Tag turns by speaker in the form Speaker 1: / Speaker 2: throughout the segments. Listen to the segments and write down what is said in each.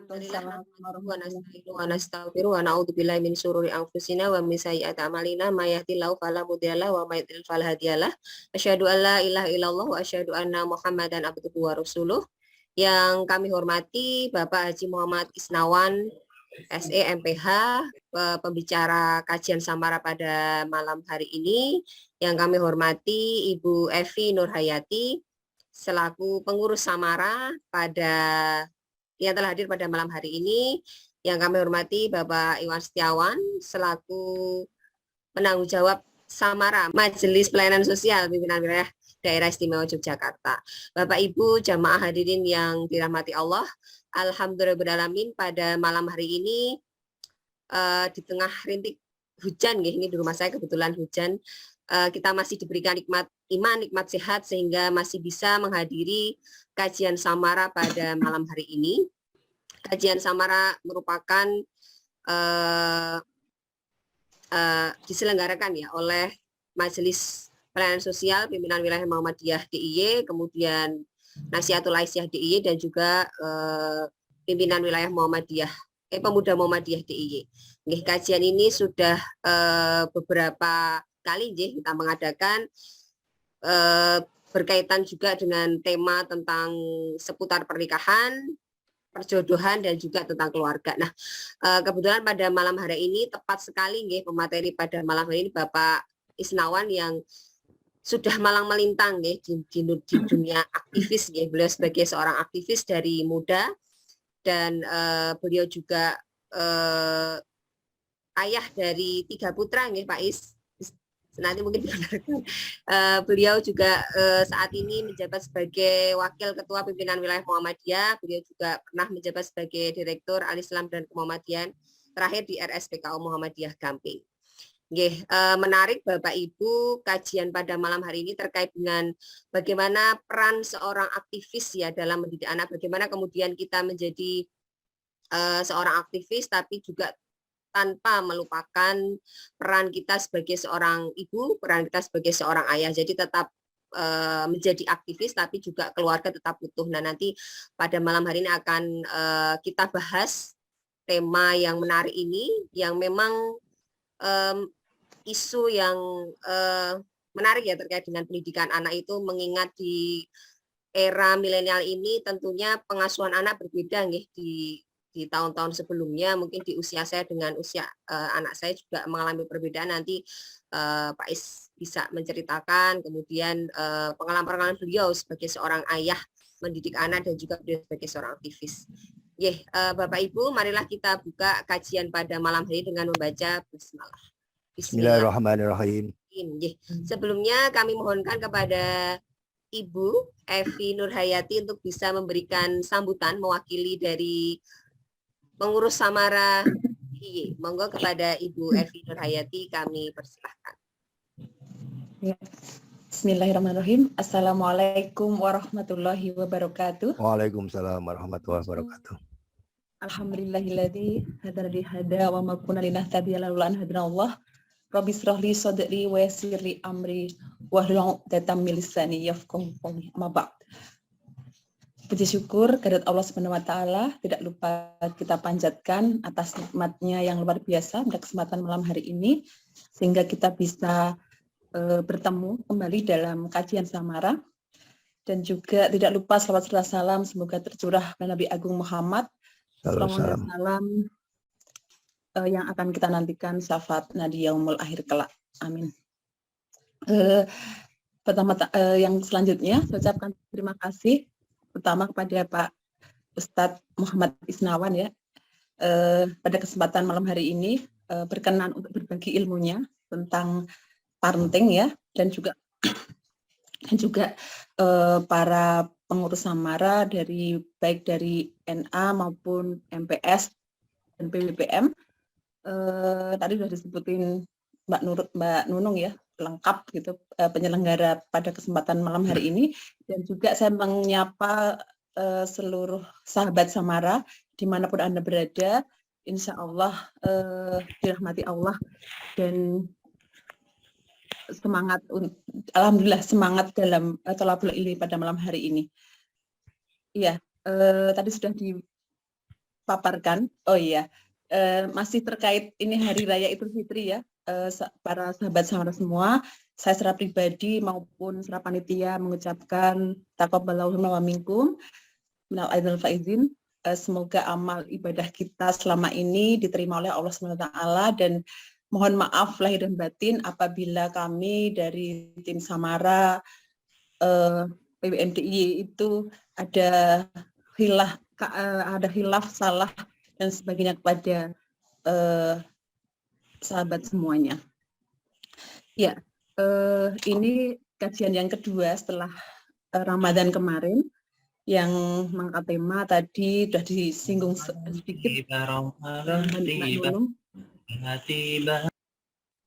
Speaker 1: Alhamdulillah
Speaker 2: Waalaikumsalam
Speaker 1: wa nasta'inu wa nastaghfiru wa na'udzubillahi min syururi anfusina wa min sayyiati a'malina may yahdihillahu fala mudhilla lahu wa may yudhlil fala hadiyalah. Asyhadu an la ilaha illallah wa asyhadu anna Muhammadan abduhu wa rasuluh. Yang kami hormati Bapak Haji Muhammad Isnawan, SE MPH, pembicara kajian Samara pada malam hari ini. Yang kami hormati Ibu Evi Nurhayati selaku pengurus Samara yang telah hadir pada malam hari ini. Yang kami hormati Bapak Iwan Setiawan selaku penanggung jawab Samara Majelis Pelayanan Sosial Pimpinan Wilayah Daerah Istimewa Yogyakarta. Bapak Ibu jamaah hadirin yang dirahmati Allah, alhamdulillahirabbil pada malam hari ini di tengah rintik hujan, ini di rumah saya kebetulan hujan, kita masih diberikan nikmat iman, nikmat sehat sehingga masih bisa menghadiri kajian Samara pada malam hari ini. Kajian Samara merupakan diselenggarakan ya oleh Majelis Pelayanan Sosial Pimpinan Wilayah Muhammadiyah DIY, kemudian Nasihatul Aisyah DIY dan juga Pimpinan Wilayah Pemuda Muhammadiyah DIY. Kajian ini sudah beberapa kali kita mengadakan berkaitan juga dengan tema tentang seputar pernikahan, perjodohan dan juga tentang keluarga. Nah, kebetulan pada malam hari ini tepat sekali pemateri pada malam hari ini Bapak Isnawan yang sudah malang melintang di dunia aktivis. Beliau sebagai seorang aktivis dari muda dan beliau juga ayah dari 3 putra Pak Is. Nanti mungkin dibenarkan. Beliau juga saat ini menjabat sebagai Wakil Ketua Pimpinan Wilayah Muhammadiyah. Beliau juga pernah menjabat sebagai Direktur Al-Islam dan Muhammadiyah terakhir di RSPKU Muhammadiyah Gamping. Menarik Bapak Ibu, kajian pada malam hari ini terkait dengan bagaimana peran seorang aktivis ya dalam mendidik anak, bagaimana kemudian kita menjadi seorang aktivis tapi juga tanpa melupakan peran kita sebagai seorang ibu, peran kita sebagai seorang ayah. Jadi tetap menjadi aktivis tapi juga keluarga tetap utuh. Nah, nanti pada malam hari ini akan kita bahas tema yang menarik ini, yang memang isu yang menarik ya terkait dengan pendidikan anak itu, mengingat di era milenial ini tentunya pengasuhan anak berbeda di tahun-tahun sebelumnya. Mungkin di usia saya dengan usia anak saya juga mengalami perbedaan. Nanti Pak Is bisa menceritakan kemudian pengalaman-pengalaman beliau sebagai seorang ayah mendidik anak dan juga beliau sebagai seorang aktivis. Bapak Ibu, marilah kita buka kajian pada malam hari dengan membaca Bismillah.
Speaker 3: Bismillahirrahmanirrahim.
Speaker 1: Sebelumnya kami mohonkan kepada Ibu Evi Nurhayati untuk bisa memberikan sambutan mewakili dari pengurus Samara DIY. Monggo kepada Ibu Evi Nurhayati kami persilahkan.
Speaker 2: Ya. Bismillahirrahmanirrahim. Assalamualaikum warahmatullahi wabarakatuh.
Speaker 3: Waalaikumsalam warahmatullahi wabarakatuh.
Speaker 2: Alhamdulillahilladzi hadana hada wa ma kunna linahtadiya laula an hadana Allah. Rabbi shrahli sadri wa yassirli amri wahlul 'uqdatam min lisani yafqahu qawli. Amma ba'd. Puji syukur kehadirat Allah Subhanahu wa taala, tidak lupa kita panjatkan atas nikmatnya yang luar biasa pada kesempatan malam hari ini sehingga kita bisa bertemu kembali dalam kajian Samara, dan juga tidak lupa salawat serta salam semoga tercurah kepada Nabi Agung Muhammad salam yang akan kita nantikan syafaat di yaumul akhir kelak. Amin. Pertama yang selanjutnya saya ucapkan terima kasih pertama kepada Pak Ustadz Muhammad Isnawan ya, pada kesempatan malam hari ini berkenan untuk berbagi ilmunya tentang parenting ya, dan juga para pengurus Samara baik dari NA maupun MPS dan PBPM. Tadi sudah disebutin Mbak Nunung ya, lengkap gitu penyelenggara pada kesempatan malam hari ini, dan juga saya menyapa seluruh sahabat Samara dimanapun Anda berada, insya Allah dirahmati Allah dan semangat, alhamdulillah semangat dalam thalabul ilmi pada malam hari ini. Iya, tadi sudah paparkan. Oh iya, masih terkait ini Hari Raya Idul Fitri ya, para sahabat Samara semua. Saya secara pribadi maupun secara panitia mengucapkan taqabbalallahu minna wa minkum minal aidin wal faizin. Semoga amal ibadah kita selama ini diterima oleh Allah SWT, dan mohon maaf lahir dan batin apabila kami dari tim Samara PWMDIY itu ada hilaf, salah dan sebagainya kepada sahabat semuanya. Ya, ini kajian yang kedua setelah Ramadan kemarin, yang mengangkat tema tadi sudah disinggung sedikit.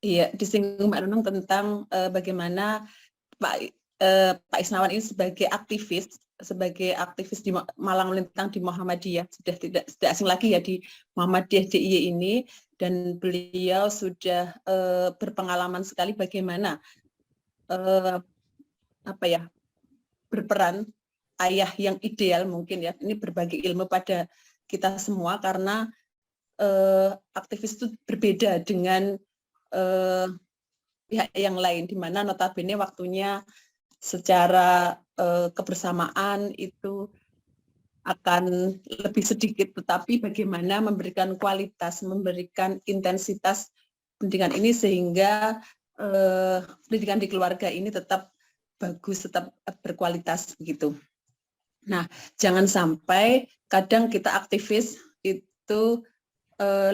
Speaker 2: Iya, disinggung Mbak Nunung tentang bagaimana Pak Isnawan ini sebagai aktivis di Malang Melintang di Muhammadiyah, sudah tidak asing lagi ya di Muhammadiyah DIY ini, dan beliau sudah berpengalaman sekali bagaimana berperan ayah yang ideal mungkin ya, ini berbagi ilmu pada kita semua, karena aktivis itu berbeda dengan pihak yang lain, di mana notabene waktunya secara kebersamaan itu akan lebih sedikit, tetapi bagaimana memberikan kualitas, memberikan intensitas pendidikan ini sehingga pendidikan di keluarga ini tetap bagus, tetap berkualitas begitu. Nah, jangan sampai kadang kita aktivis itu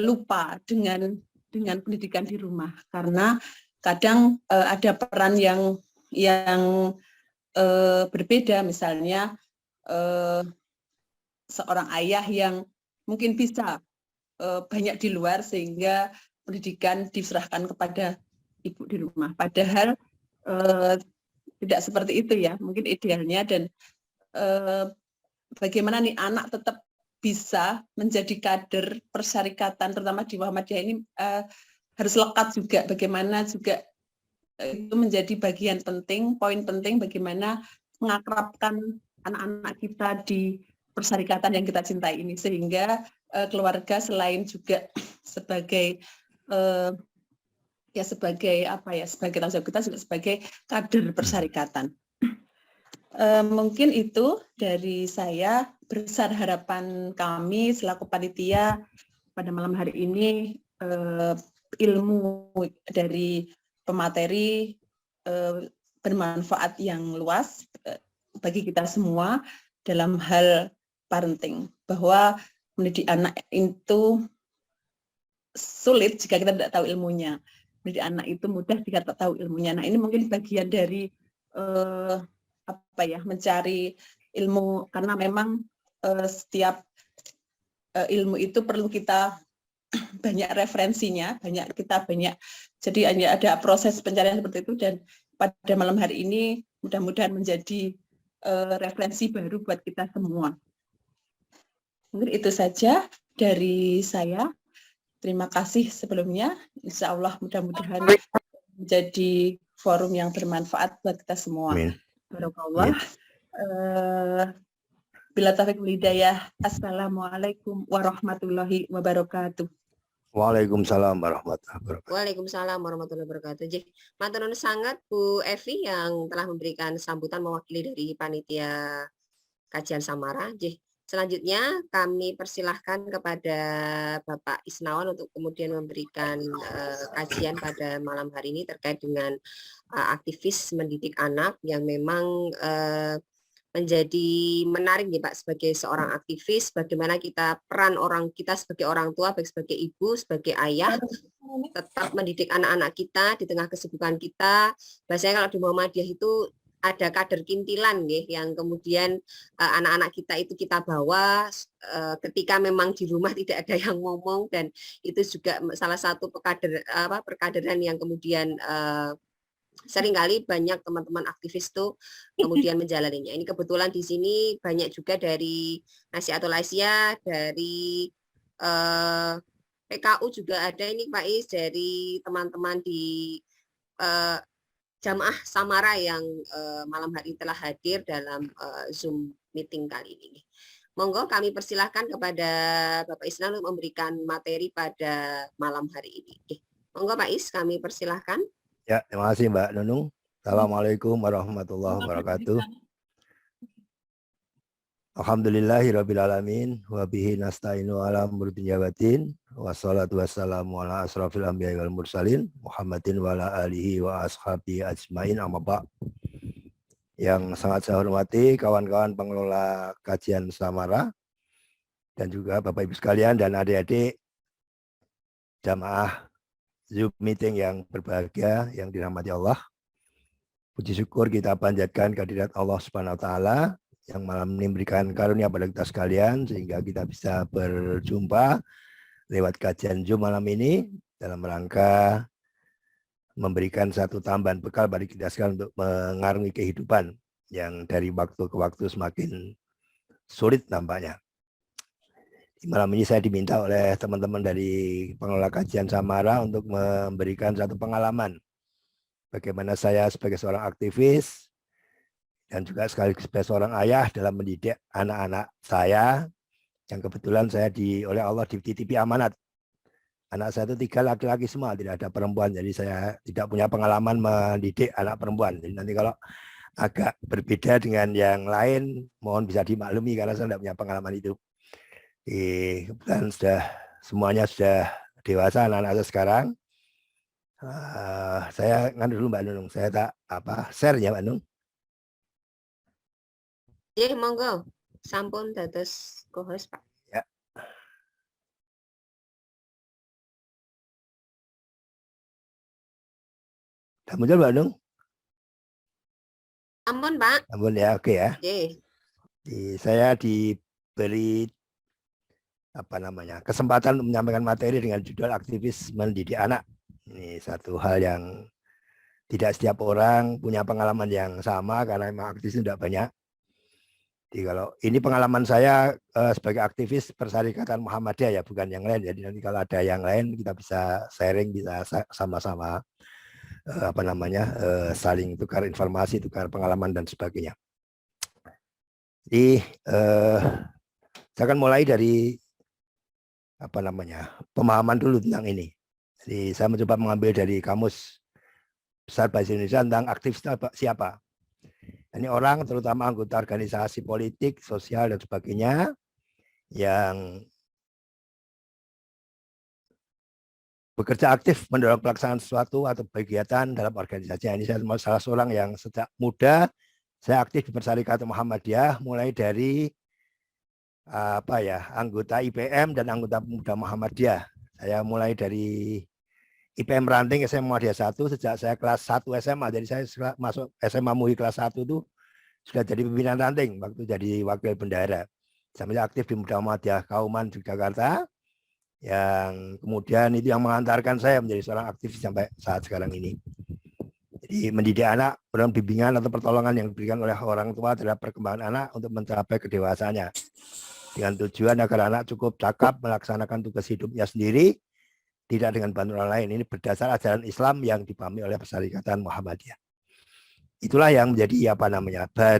Speaker 2: lupa dengan pendidikan di rumah, karena kadang ada peran yang berbeda, misalnya seorang ayah yang mungkin bisa banyak di luar sehingga pendidikan diserahkan kepada ibu di rumah, padahal tidak seperti itu ya, mungkin idealnya. Dan bagaimana nih anak tetap bisa menjadi kader persyarikatan, terutama di Muhammadiyah ini harus lekat juga, bagaimana juga itu menjadi bagian penting, poin penting bagaimana mengakrabkan anak-anak kita di persyarikatan yang kita cintai ini, sehingga keluarga selain juga sebagai sebagai tanggung jawab kita juga sebagai kader persyarikatan. Mungkin itu dari saya, besar harapan kami selaku panitia pada malam hari ini, ilmu dari pemateri bermanfaat yang luas bagi kita semua dalam hal parenting, bahwa mendidik anak itu sulit jika kita tidak tahu ilmunya, mendidik anak itu mudah jika tidak tahu ilmunya. Nah, ini mungkin bagian dari mencari ilmu, karena memang setiap ilmu itu perlu kita banyak referensinya, jadi hanya ada proses pencarian seperti itu, dan pada malam hari ini mudah-mudahan menjadi referensi baru buat kita semua. Mungkin itu saja dari saya. Terima kasih sebelumnya. Insya Allah mudah-mudahan menjadi forum yang bermanfaat buat kita semua.
Speaker 3: Amin.
Speaker 2: Barakallah. Bila taufiq wal hidayah. Assalamualaikum warahmatullahi wabarakatuh.
Speaker 3: Waalaikumsalam warahmatullahi wabarakatuh.
Speaker 1: Waalaikumsalam warahmatullahi wabarakatuh. Matur nuwun sangat Bu Evi yang telah memberikan sambutan mewakili dari panitia kajian Samara. Selanjutnya kami persilahkan kepada Bapak Isnawan untuk kemudian memberikan kajian pada malam hari ini terkait dengan aktivis mendidik anak yang memang menjadi menarik nih Pak, sebagai seorang aktivis, bagaimana peran kita sebagai orang tua, baik sebagai ibu, sebagai ayah, tetap mendidik anak-anak kita di tengah kesibukan kita. Biasanya kalau di Muhammadiyah itu ada kader kintilan yang kemudian anak-anak kita itu kita bawa ketika memang di rumah tidak ada yang ngomong, dan itu juga salah satu perkaderan yang kemudian seringkali banyak teman-teman aktivis itu kemudian menjalaninya. Ini kebetulan di sini banyak juga dari Nasihatul Aisyah, dari PKU juga ada ini Pak Is, dari teman-teman di Jamaah Samara yang malam hari telah hadir dalam Zoom meeting kali ini. Monggo kami persilahkan kepada Bapak Isnan untuk memberikan materi pada malam hari ini. Monggo Pak Is, kami persilahkan.
Speaker 3: Ya, terima kasih Mbak Nunung. Assalamualaikum warahmatullahi wabarakatuh. Alhamdulillahirrabbilalamin. Wabihi nasta'inu ala umuri dunya waddin. Wassalatu wassalamu ala asrafil anbiya'i wal mursalin. Muhammadin wa ala alihi wa ashabihi ajmain, amma ba'd. Yang sangat saya hormati kawan-kawan pengelola kajian Samara dan juga Bapak Ibu sekalian dan adik-adik jamaah Zoom meeting yang berbahagia yang dirahmati Allah. Puji syukur kita panjatkan kehadirat Allah Subhanahu wa taala yang malam ini memberikan karunia pada kita sekalian sehingga kita bisa berjumpa lewat kajian Zoom malam ini dalam rangka memberikan satu tambahan bekal bagi kita sekalian untuk mengarungi kehidupan yang dari waktu ke waktu semakin sulit nampaknya. Di malam ini saya diminta oleh teman-teman dari pengelola kajian Samara untuk memberikan satu pengalaman bagaimana saya sebagai seorang aktivis dan juga sekaligus sebagai seorang ayah dalam mendidik anak-anak saya yang kebetulan saya oleh Allah dititipi amanat. Anak saya itu 3 laki-laki semua, tidak ada perempuan. Jadi saya tidak punya pengalaman mendidik anak perempuan. Jadi nanti kalau agak berbeda dengan yang lain, mohon bisa dimaklumi karena saya tidak punya pengalaman itu. Kebetulan semuanya sudah dewasa anak-anak saya sekarang. Saya dulu Mbak Nunung, saya tak share ya Mbak Nunung.
Speaker 1: Ya, monggo. Sampun dados co-host, Pak.
Speaker 3: Ya. Sudah muncul Mbak Nung?
Speaker 1: Ampun, Pak.
Speaker 3: Ampun ya, oke ya.
Speaker 1: Oke.
Speaker 3: Saya diberi kesempatan untuk menyampaikan materi dengan judul aktivis mendidik anak. Ini satu hal yang tidak setiap orang punya pengalaman yang sama karena memang aktivis tidak banyak. Jadi kalau ini pengalaman saya sebagai aktivis Persyarikatan Muhammadiyah ya, bukan yang lain. Jadi nanti kalau ada yang lain kita bisa sharing, bisa sama-sama saling tukar informasi, tukar pengalaman dan sebagainya. Jadi saya akan mulai dari pemahaman dulu tentang ini. Jadi saya mencoba mengambil dari Kamus Besar Bahasa Indonesia tentang aktivis siapa. Ini orang terutama anggota organisasi politik, sosial dan sebagainya yang bekerja aktif mendorong pelaksanaan sesuatu atau kegiatan dalam organisasi. Ini saya salah seorang yang sejak muda saya aktif di Persyarikatan Muhammadiyah mulai dari anggota IPM dan anggota Pemuda Muhammadiyah. Saya mulai dari IPM Ranting SMA Muhammadiyah 1 sejak saya kelas 1 SMA. Jadi saya masuk SMA MUI kelas 1 itu sudah jadi pimpinan ranting waktu jadi wakil bendahara. Saya aktif di Pemuda Muhammadiyah Kauman Yogyakarta yang kemudian itu yang mengantarkan saya menjadi seorang aktivis sampai saat sekarang ini. Jadi mendidik anak dalam bimbingan atau pertolongan yang diberikan oleh orang tua terhadap perkembangan anak untuk mencapai kedewasaannya. Dengan tujuan agar anak cukup cakap melaksanakan tugas hidupnya sendiri, tidak dengan bantuan orang lain. Ini berdasar ajaran Islam yang dipahami oleh Persyarikatan Muhammadiyah. Itulah yang menjadi bahan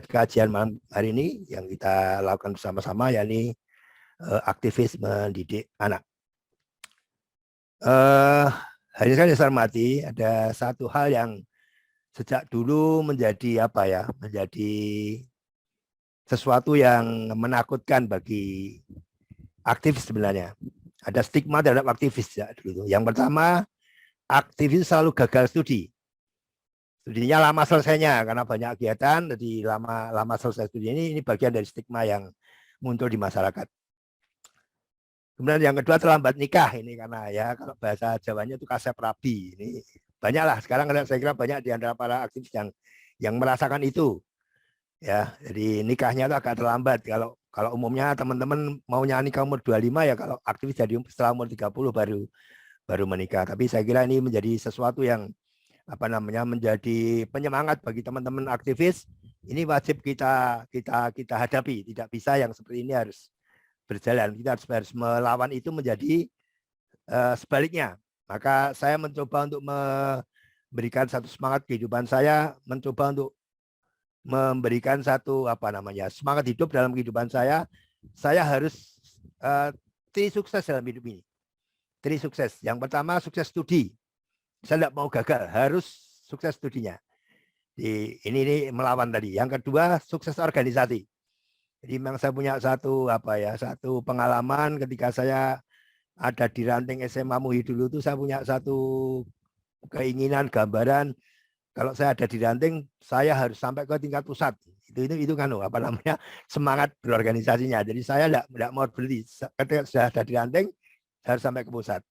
Speaker 3: kajian malam hari ini yang kita lakukan bersama-sama, yakni aktivis mendidik anak. Hari ini saya hormati ada satu hal yang sejak dulu menjadi menjadi sesuatu yang menakutkan bagi aktivis sebenarnya. Ada stigma terhadap aktivis ya dulu. Yang pertama, aktivis selalu gagal studi. Studinya lama selesainya karena banyak kegiatan, jadi lama selesai studi ini bagian dari stigma yang muncul di masyarakat. Kemudian yang kedua terlambat nikah ini karena ya kalau bahasa Jawanya itu kasep rabi. Ini banyaklah sekarang saya kira banyak di antara para aktivis yang merasakan itu. Ya, jadi nikahnya itu agak terlambat. Kalau umumnya teman-teman maunya nikah umur 25 ya, kalau aktivis jadi setelah umur 30 baru menikah. Tapi saya kira ini menjadi sesuatu yang menjadi penyemangat bagi teman-teman aktivis. Ini wajib kita hadapi. Tidak bisa yang seperti ini harus berjalan. Kita harus melawan itu menjadi sebaliknya. Maka saya mencoba untuk memberikan satu semangat kehidupan saya, mencoba untuk memberikan satu semangat hidup dalam kehidupan saya saya harus tri sukses dalam hidup ini. Tri sukses. Yang pertama sukses studi. Saya tidak mau gagal, harus sukses studinya. Ini melawan tadi. Yang kedua sukses organisasi. Jadi memang saya punya satu pengalaman ketika saya ada di ranting SMA MUI dulu itu, saya punya satu keinginan, gambaran kalau saya ada di ranting saya harus sampai ke tingkat pusat. Itu kan semangat berorganisasinya. Jadi saya tidak mau berhenti. Ketika sudah ada di ranting harus sampai ke pusat.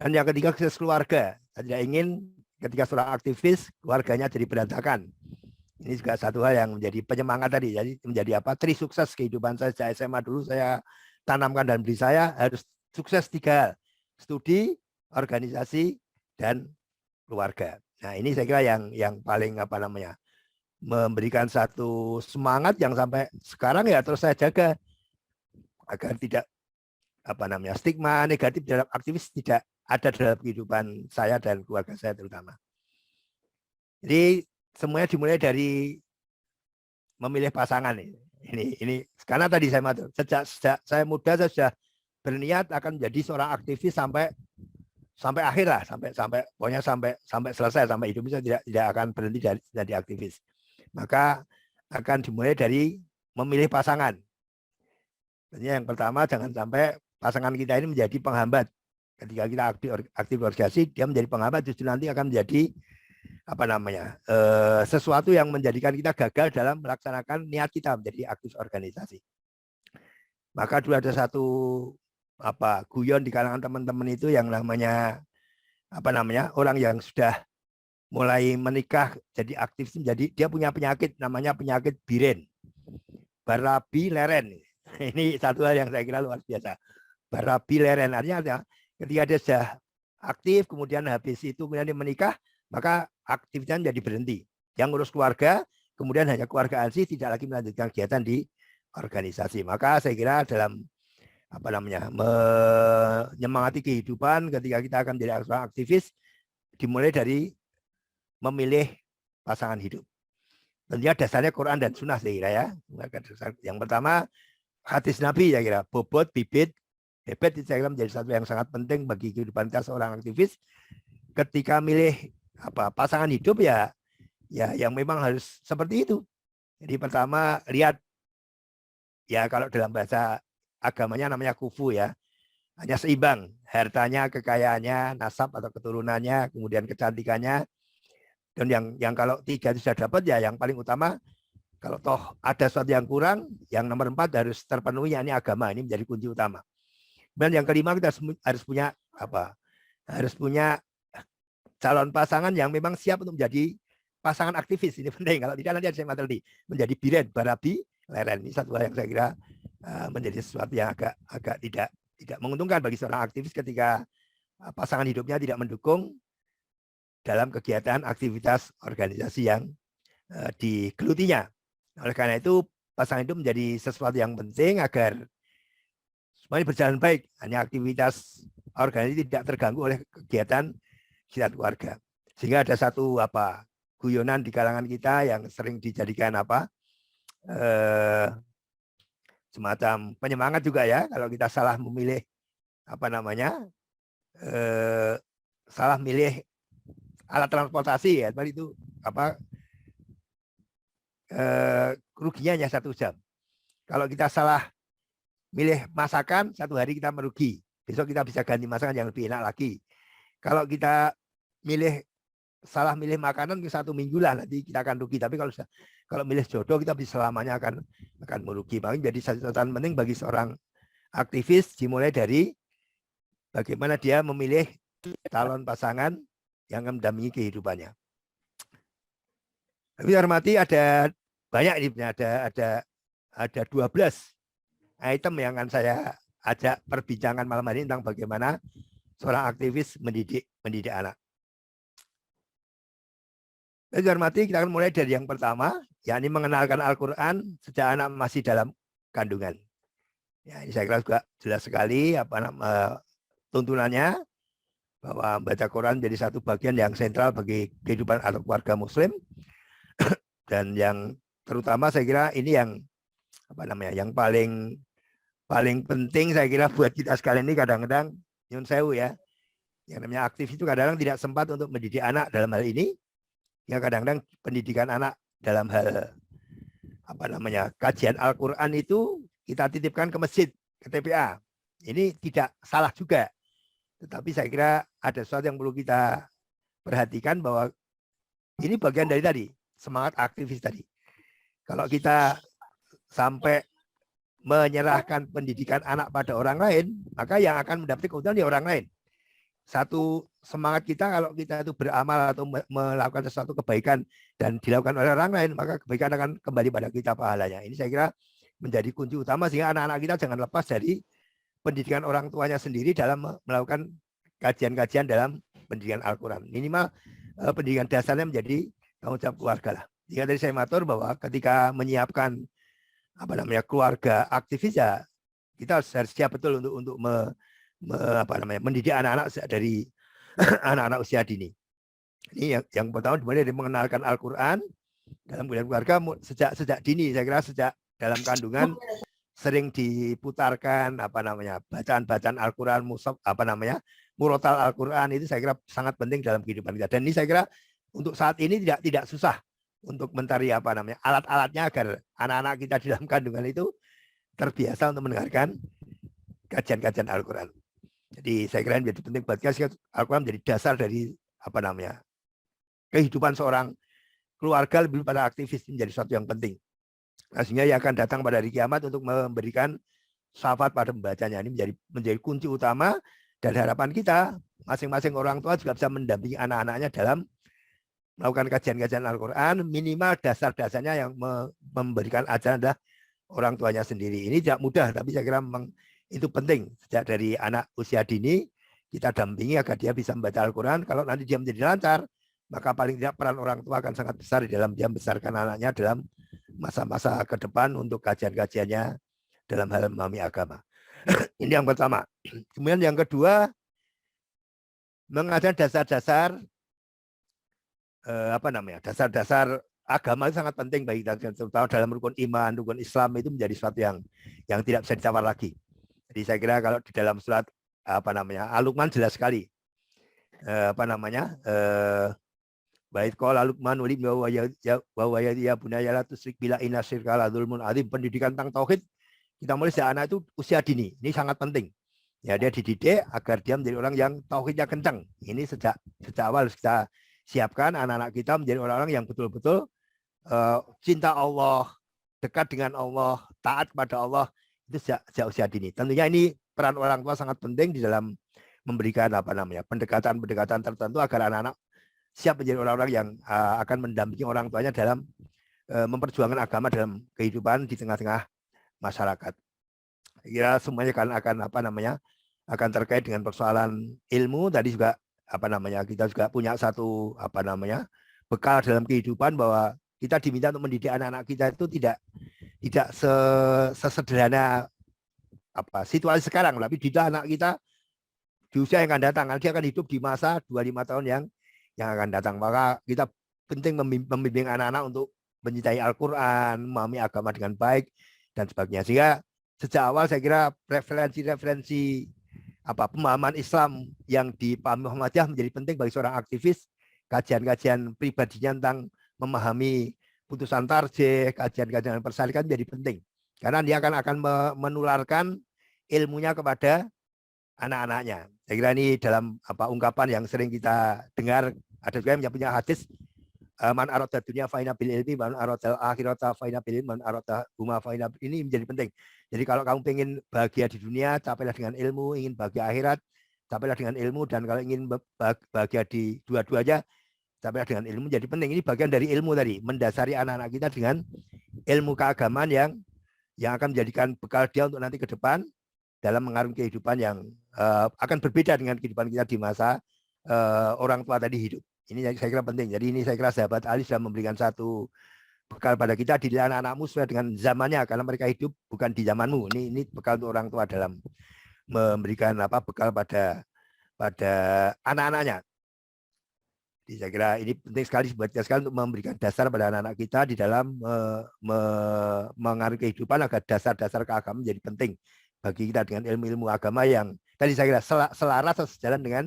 Speaker 3: Dan yang ketiga sukses keluarga. Saya tidak ingin ketika seorang aktivis keluarganya jadi berantakan. Ini juga satu hal yang menjadi penyemangat tadi. Jadi menjadi tri sukses kehidupan saya sejak SMA dulu saya tanamkan dalam diri saya, harus sukses 3 hal. Studi, organisasi, dan keluarga. Nah, ini saya kira yang paling memberikan satu semangat yang sampai sekarang ya terus saya jaga agar tidak stigma negatif dalam aktivis tidak ada dalam kehidupan saya dan keluarga saya terutama. Jadi semuanya dimulai dari memilih pasangan ini karena tadi saya matur sejak saya muda saya sudah berniat akan menjadi seorang aktivis sampai akhir lah, pokoknya sampai selesai, sampai hidup saya tidak akan berhenti dari aktivis. Maka akan dimulai dari memilih pasangan. Tentunya yang pertama jangan sampai pasangan kita ini menjadi penghambat. Ketika kita aktif organisasi, dia menjadi penghambat, justru nanti akan menjadi sesuatu yang menjadikan kita gagal dalam melaksanakan niat kita menjadi aktif organisasi. Maka dulu ada satu guyon di kalangan teman-teman itu yang namanya orang yang sudah mulai menikah jadi aktif, jadi dia punya penyakit namanya penyakit biren, barabi leren. Ini satu hal yang saya kira luar biasa. Barabi leren artinya ketika dia sudah aktif kemudian habis itu kemudian dia menikah, maka aktivitasnya jadi berhenti. Yang ngurus keluarga kemudian hanya keluarga ansih, tidak lagi melanjutkan kegiatan di organisasi. Maka saya kira dalam menyemangati kehidupan ketika kita akan menjadi seorang aktivis dimulai dari memilih pasangan hidup. Tentunya dasarnya Quran dan Sunnah saya kira ya. Yang pertama hadis Nabi saya kira, bobot, bibit, bebet itu saya kira menjadi satu yang sangat penting bagi kehidupan kita seorang aktivis. Ketika milih pasangan hidup ya yang memang harus seperti itu. Jadi pertama lihat ya, kalau dalam bahasa agamanya namanya kufu ya, hanya seimbang hartanya, kekayaannya, nasab atau keturunannya, kemudian kecantikannya. Dan yang kalau 3 itu sudah dapat ya yang paling utama, kalau toh ada sesuatu yang kurang, yang nomor 4 harus terpenuhi, ini agama, ini menjadi kunci utama. Dan yang kelima kita harus punya harus punya calon pasangan yang memang siap untuk menjadi pasangan aktivis. Ini penting, kalau tidak nanti ada yang materi menjadi biren, barabi leren. Ini satu hal yang saya kira menjadi sesuatu yang agak tidak menguntungkan bagi seorang aktivis ketika pasangan hidupnya tidak mendukung dalam kegiatan aktivitas organisasi yang digelutinya. Oleh karena itu pasangan hidup menjadi sesuatu yang penting agar semuanya berjalan baik. Hanya aktivitas organisasi tidak terganggu oleh kegiatan keluarga. Sehingga ada satu guyonan di kalangan kita yang sering dijadikan semacam penyemangat juga ya, kalau kita salah memilih salah milih alat transportasi ya, itu kerugiannya hanya 1 jam. Kalau kita salah milih masakan, 1 hari kita merugi, besok kita bisa ganti masakan yang lebih enak lagi. Kalau kita salah milih makanan, 1 minggu lah nanti kita akan rugi. Tapi kalau milih jodoh kita bisa selamanya akan merugi. Makanya jadi catatan penting bagi seorang aktivis dimulai dari bagaimana dia memilih calon pasangan yang akan mendampingi kehidupannya. Tapi hormati ada banyak ini, ada 12 item yang akan saya ajak perbincangan malam hari ini tentang bagaimana seorang aktivis mendidik anak. Jadi hormati, kita akan mulai dari yang pertama, yakni mengenalkan Al-Quran sejak anak masih dalam kandungan. Ya, ini saya kira juga jelas sekali tuntunannya bahwa membaca Quran menjadi satu bagian yang sentral bagi kehidupan atau keluarga Muslim. Dan yang terutama saya kira ini yang yang paling paling penting saya kira buat kita sekalian ini kadang-kadang nyun sewu ya. Yang namanya aktif itu kadang-kadang tidak sempat untuk mendidik anak dalam hal ini. Ya kadang-kadang pendidikan anak dalam hal apa namanya kajian Al-Quran itu kita titipkan ke masjid, ke TPA. Ini tidak salah juga. Tetapi saya kira ada sesuatu yang perlu kita perhatikan bahwa ini bagian dari tadi, semangat aktivis tadi. Kalau kita sampai menyerahkan pendidikan anak pada orang lain, maka yang akan mendapat keuntungan di orang lain. Satu semangat kita kalau kita itu beramal atau melakukan sesuatu kebaikan dan dilakukan oleh orang lain, maka kebaikan akan kembali pada kita pahalanya. Ini saya kira menjadi kunci utama sehingga anak-anak kita jangan lepas dari pendidikan orang tuanya sendiri dalam melakukan kajian-kajian dalam pendidikan Al-Quran. Minimal pendidikan dasarnya menjadi tanggung jawab keluarga lah. Jika tadi saya matur bahwa ketika menyiapkan apa namanya keluarga aktivis ya kita harus siap betul untuk mendidik anak-anak dari anak-anak usia dini. Ini yang pertama dimulai dari mengenalkan Al-Quran dalam keluarga sejak dini. Saya kira sejak dalam kandungan sering diputarkan apa namanya bacaan-bacaan Al-Quran, murotal Al-Quran itu saya kira sangat penting dalam kehidupan kita. Dan ini saya kira untuk saat ini tidak susah untuk mencari apa namanya alat-alatnya agar anak-anak kita di dalam kandungan itu terbiasa untuk mendengarkan kajian-kajian Al-Quran. Jadi saya kira menjadi penting buat kita, Al-Quran menjadi dasar dari apa namanya kehidupan seorang keluarga lebih pada aktivis menjadi sesuatu yang penting. Nah, sehingga yang akan datang pada hari kiamat untuk memberikan syafaat pada pembacanya ini menjadi kunci utama dan harapan kita masing-masing orang tua juga bisa mendampingi anak-anaknya dalam melakukan kajian-kajian Al-Quran minimal dasar-dasarnya yang memberikan ajaran adalah orang tuanya sendiri. Ini tidak mudah tapi saya kira memang itu penting sejak dari anak usia dini kita dampingi agar dia bisa membaca Al-Quran. Kalau nanti dia menjadi lancar, maka paling tidak peran orang tua akan sangat besar di dalam dia membesarkan anaknya dalam masa-masa ke depan untuk kajian-kajiannya dalam hal memahami agama. Ini yang pertama. Kemudian yang kedua, mengajar dasar-dasar dasar-dasar agama itu sangat penting bagi kita, terutama dalam rukun iman, rukun Islam itu menjadi sesuatu yang tidak bisa ditawar lagi. Jadi saya kira kalau di dalam surat Al-Luqman jelas sekali bait qala Luqman wali wa ya bunayya la tusyrik billah inna syirka la dzulmun adzim. Pendidikan tentang tauhid kita mulai sejak anak itu usia dini. Ini sangat penting. Ya dia dididik agar dia menjadi orang yang tauhidnya kencang. Ini sejak awal harus kita siapkan anak-anak kita menjadi orang-orang yang betul-betul cinta Allah, dekat dengan Allah, taat kepada Allah itu sejak usia dini. Tentunya ini peran orang tua sangat penting di dalam memberikan pendekatan-pendekatan tertentu agar anak-anak siap menjadi orang-orang yang akan mendampingi orang tuanya dalam memperjuangkan agama dalam kehidupan di tengah-tengah masyarakat. Kira semuanya akan terkait dengan persoalan ilmu. Tadi juga kita juga punya satu bekal dalam kehidupan bahwa kita diminta untuk mendidik anak-anak kita itu tidak sesederhana situasi sekarang, tapi didik anak kita di usia yang akan datang. Dia akan hidup di masa 25 tahun yang akan datang. Maka kita penting membimbing anak-anak untuk mencintai Al-Quran, memahami agama dengan baik dan sebagainya. Sehingga sejak awal saya kira referensi pemahaman Islam yang dipahami Muhammadiyah menjadi penting bagi seorang aktivis. Kajian-kajian pribadinya tentang memahami putusan tarjih, kajian-kajian persalikan menjadi penting. Karena dia akan menularkan ilmunya kepada anak-anaknya. Saya kira ini dalam ungkapan yang sering kita dengar. Ada juga yang punya hadis, man arada dunya fa inna bil ilmi, man arada akhirata fa inna bil ilmi, man arada huma fa inna. Ini menjadi penting. Jadi kalau kamu ingin bahagia di dunia, capailah dengan ilmu. Ingin bahagia akhirat, capailah dengan ilmu. Dan kalau ingin bahagia di dua-duanya, capailah dengan ilmu. Jadi penting. Ini bagian dari ilmu tadi, mendasari anak-anak kita dengan ilmu keagamaan yang akan menjadikan bekal dia untuk nanti ke depan dalam mengarungi kehidupan yang akan berbeda dengan kehidupan kita di masa orang tua tadi hidup. Ini saya kira penting. Jadi ini saya kira sahabat Ali sudah memberikan satu bekal pada kita, di anak-anakmu sesuai dengan zamannya, karena mereka hidup bukan di zamanmu. Ini bekal untuk orang tua dalam memberikan bekal pada anak-anaknya. Jadi saya kira ini penting sekali buat kita sekali untuk memberikan dasar pada anak-anak kita di dalam mengarungi kehidupan agar dasar-dasar keagamaan menjadi penting bagi kita dengan ilmu-ilmu agama yang tadi saya kira selaras atau sejalan dengan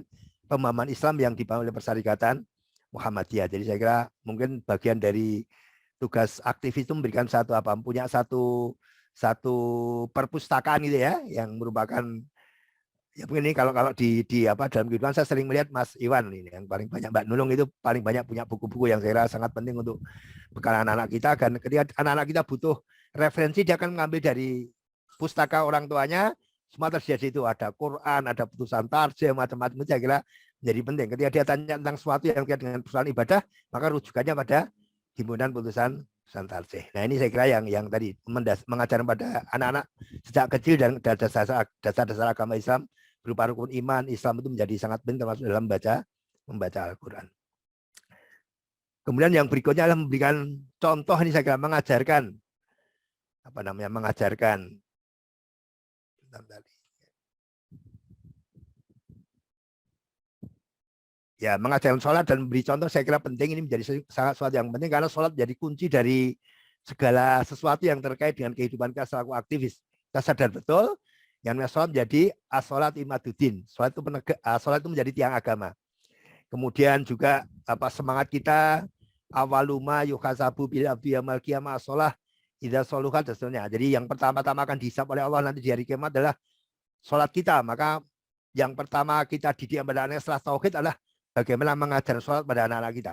Speaker 3: pemahaman Islam yang dibangun oleh Persyarikatan Muhammadiyah. Jadi saya kira mungkin bagian dari tugas aktivis itu memberikan punya satu perpustakaan gitu ya, yang merupakan ya mungkin ini kalau di dalam kehidupan saya sering melihat Mas Iwan ini yang paling banyak, Mbak Nulung itu paling banyak punya buku-buku yang saya kira sangat penting untuk bekal anak-anak kita. Dan ketika anak-anak kita butuh referensi, dia akan mengambil dari pustaka orang tuanya, semua tersedia di situ, ada Quran, ada putusan tarjih, macam-macam. Itu saya kira menjadi penting. Ketika dia tanya tentang sesuatu yang terkait dengan persoalan ibadah, maka rujukannya pada himpunan putusan tarjih. Nah ini saya kira yang tadi mengajarkan pada anak-anak sejak kecil dan dasar-dasar agama Islam berupa rukun iman Islam itu menjadi sangat penting termasuk dalam membaca Al-Quran. Kemudian yang berikutnya adalah memberikan contoh, ini saya kira mengajarkan ya mengajarkan sholat dan memberi contoh. Saya kira penting, ini menjadi sangat sesuatu yang penting karena sholat jadi kunci dari segala sesuatu yang terkait dengan kehidupan kita selaku aktivis. Kita sadar betul yang namanya sholat menjadi as-sholat imaduddin. Sholat itu menjadi tiang agama. Kemudian juga semangat kita awaluma yuhasabu bil abdi yaumil qiyamah as-sholah idza sholuhat dan seterusnya. Jadi yang pertama-tama akan dihisab oleh Allah nanti di hari kiamat adalah sholat kita. Maka yang pertama kita didik pada anak setelah tauhid adalah bagaimana mengajar sholat pada anak-anak kita.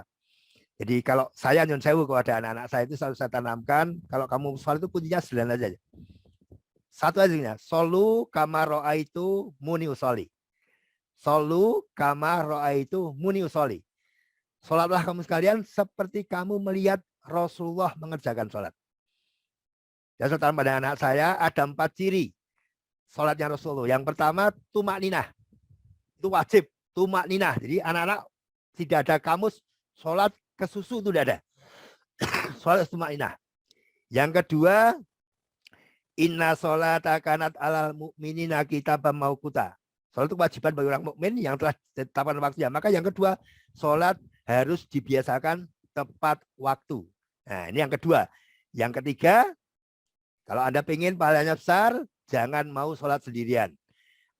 Speaker 3: Jadi kalau saya nyun sewu kepada anak-anak saya itu selalu saya tanamkan, kalau kamu sholat itu kuncinya sederhana saja. Satu aja, solu kama ro'aitu muni usoli. Solu kama ro'aitu muni usoli. Sholatlah kamu sekalian seperti kamu melihat Rasulullah mengerjakan sholat. Ya, saudara, pada anak saya ada 4 ciri sholatnya Rasulullah. Yang pertama, tumak ninah. Itu wajib, tumak ninah. Jadi anak-anak tidak ada kamus sholat ke susu, itu tidak ada. Sholat tumak ninah. Yang kedua, inna sholata kanat alal mu'minina kitaban mauquta. Sholat itu kewajiban bagi orang mukmin yang telah ditetapkan waktunya. Maka yang kedua, sholat harus dibiasakan tepat waktu. Nah, ini yang kedua. Yang ketiga, kalau Anda ingin pahalanya besar, jangan mau sholat sendirian.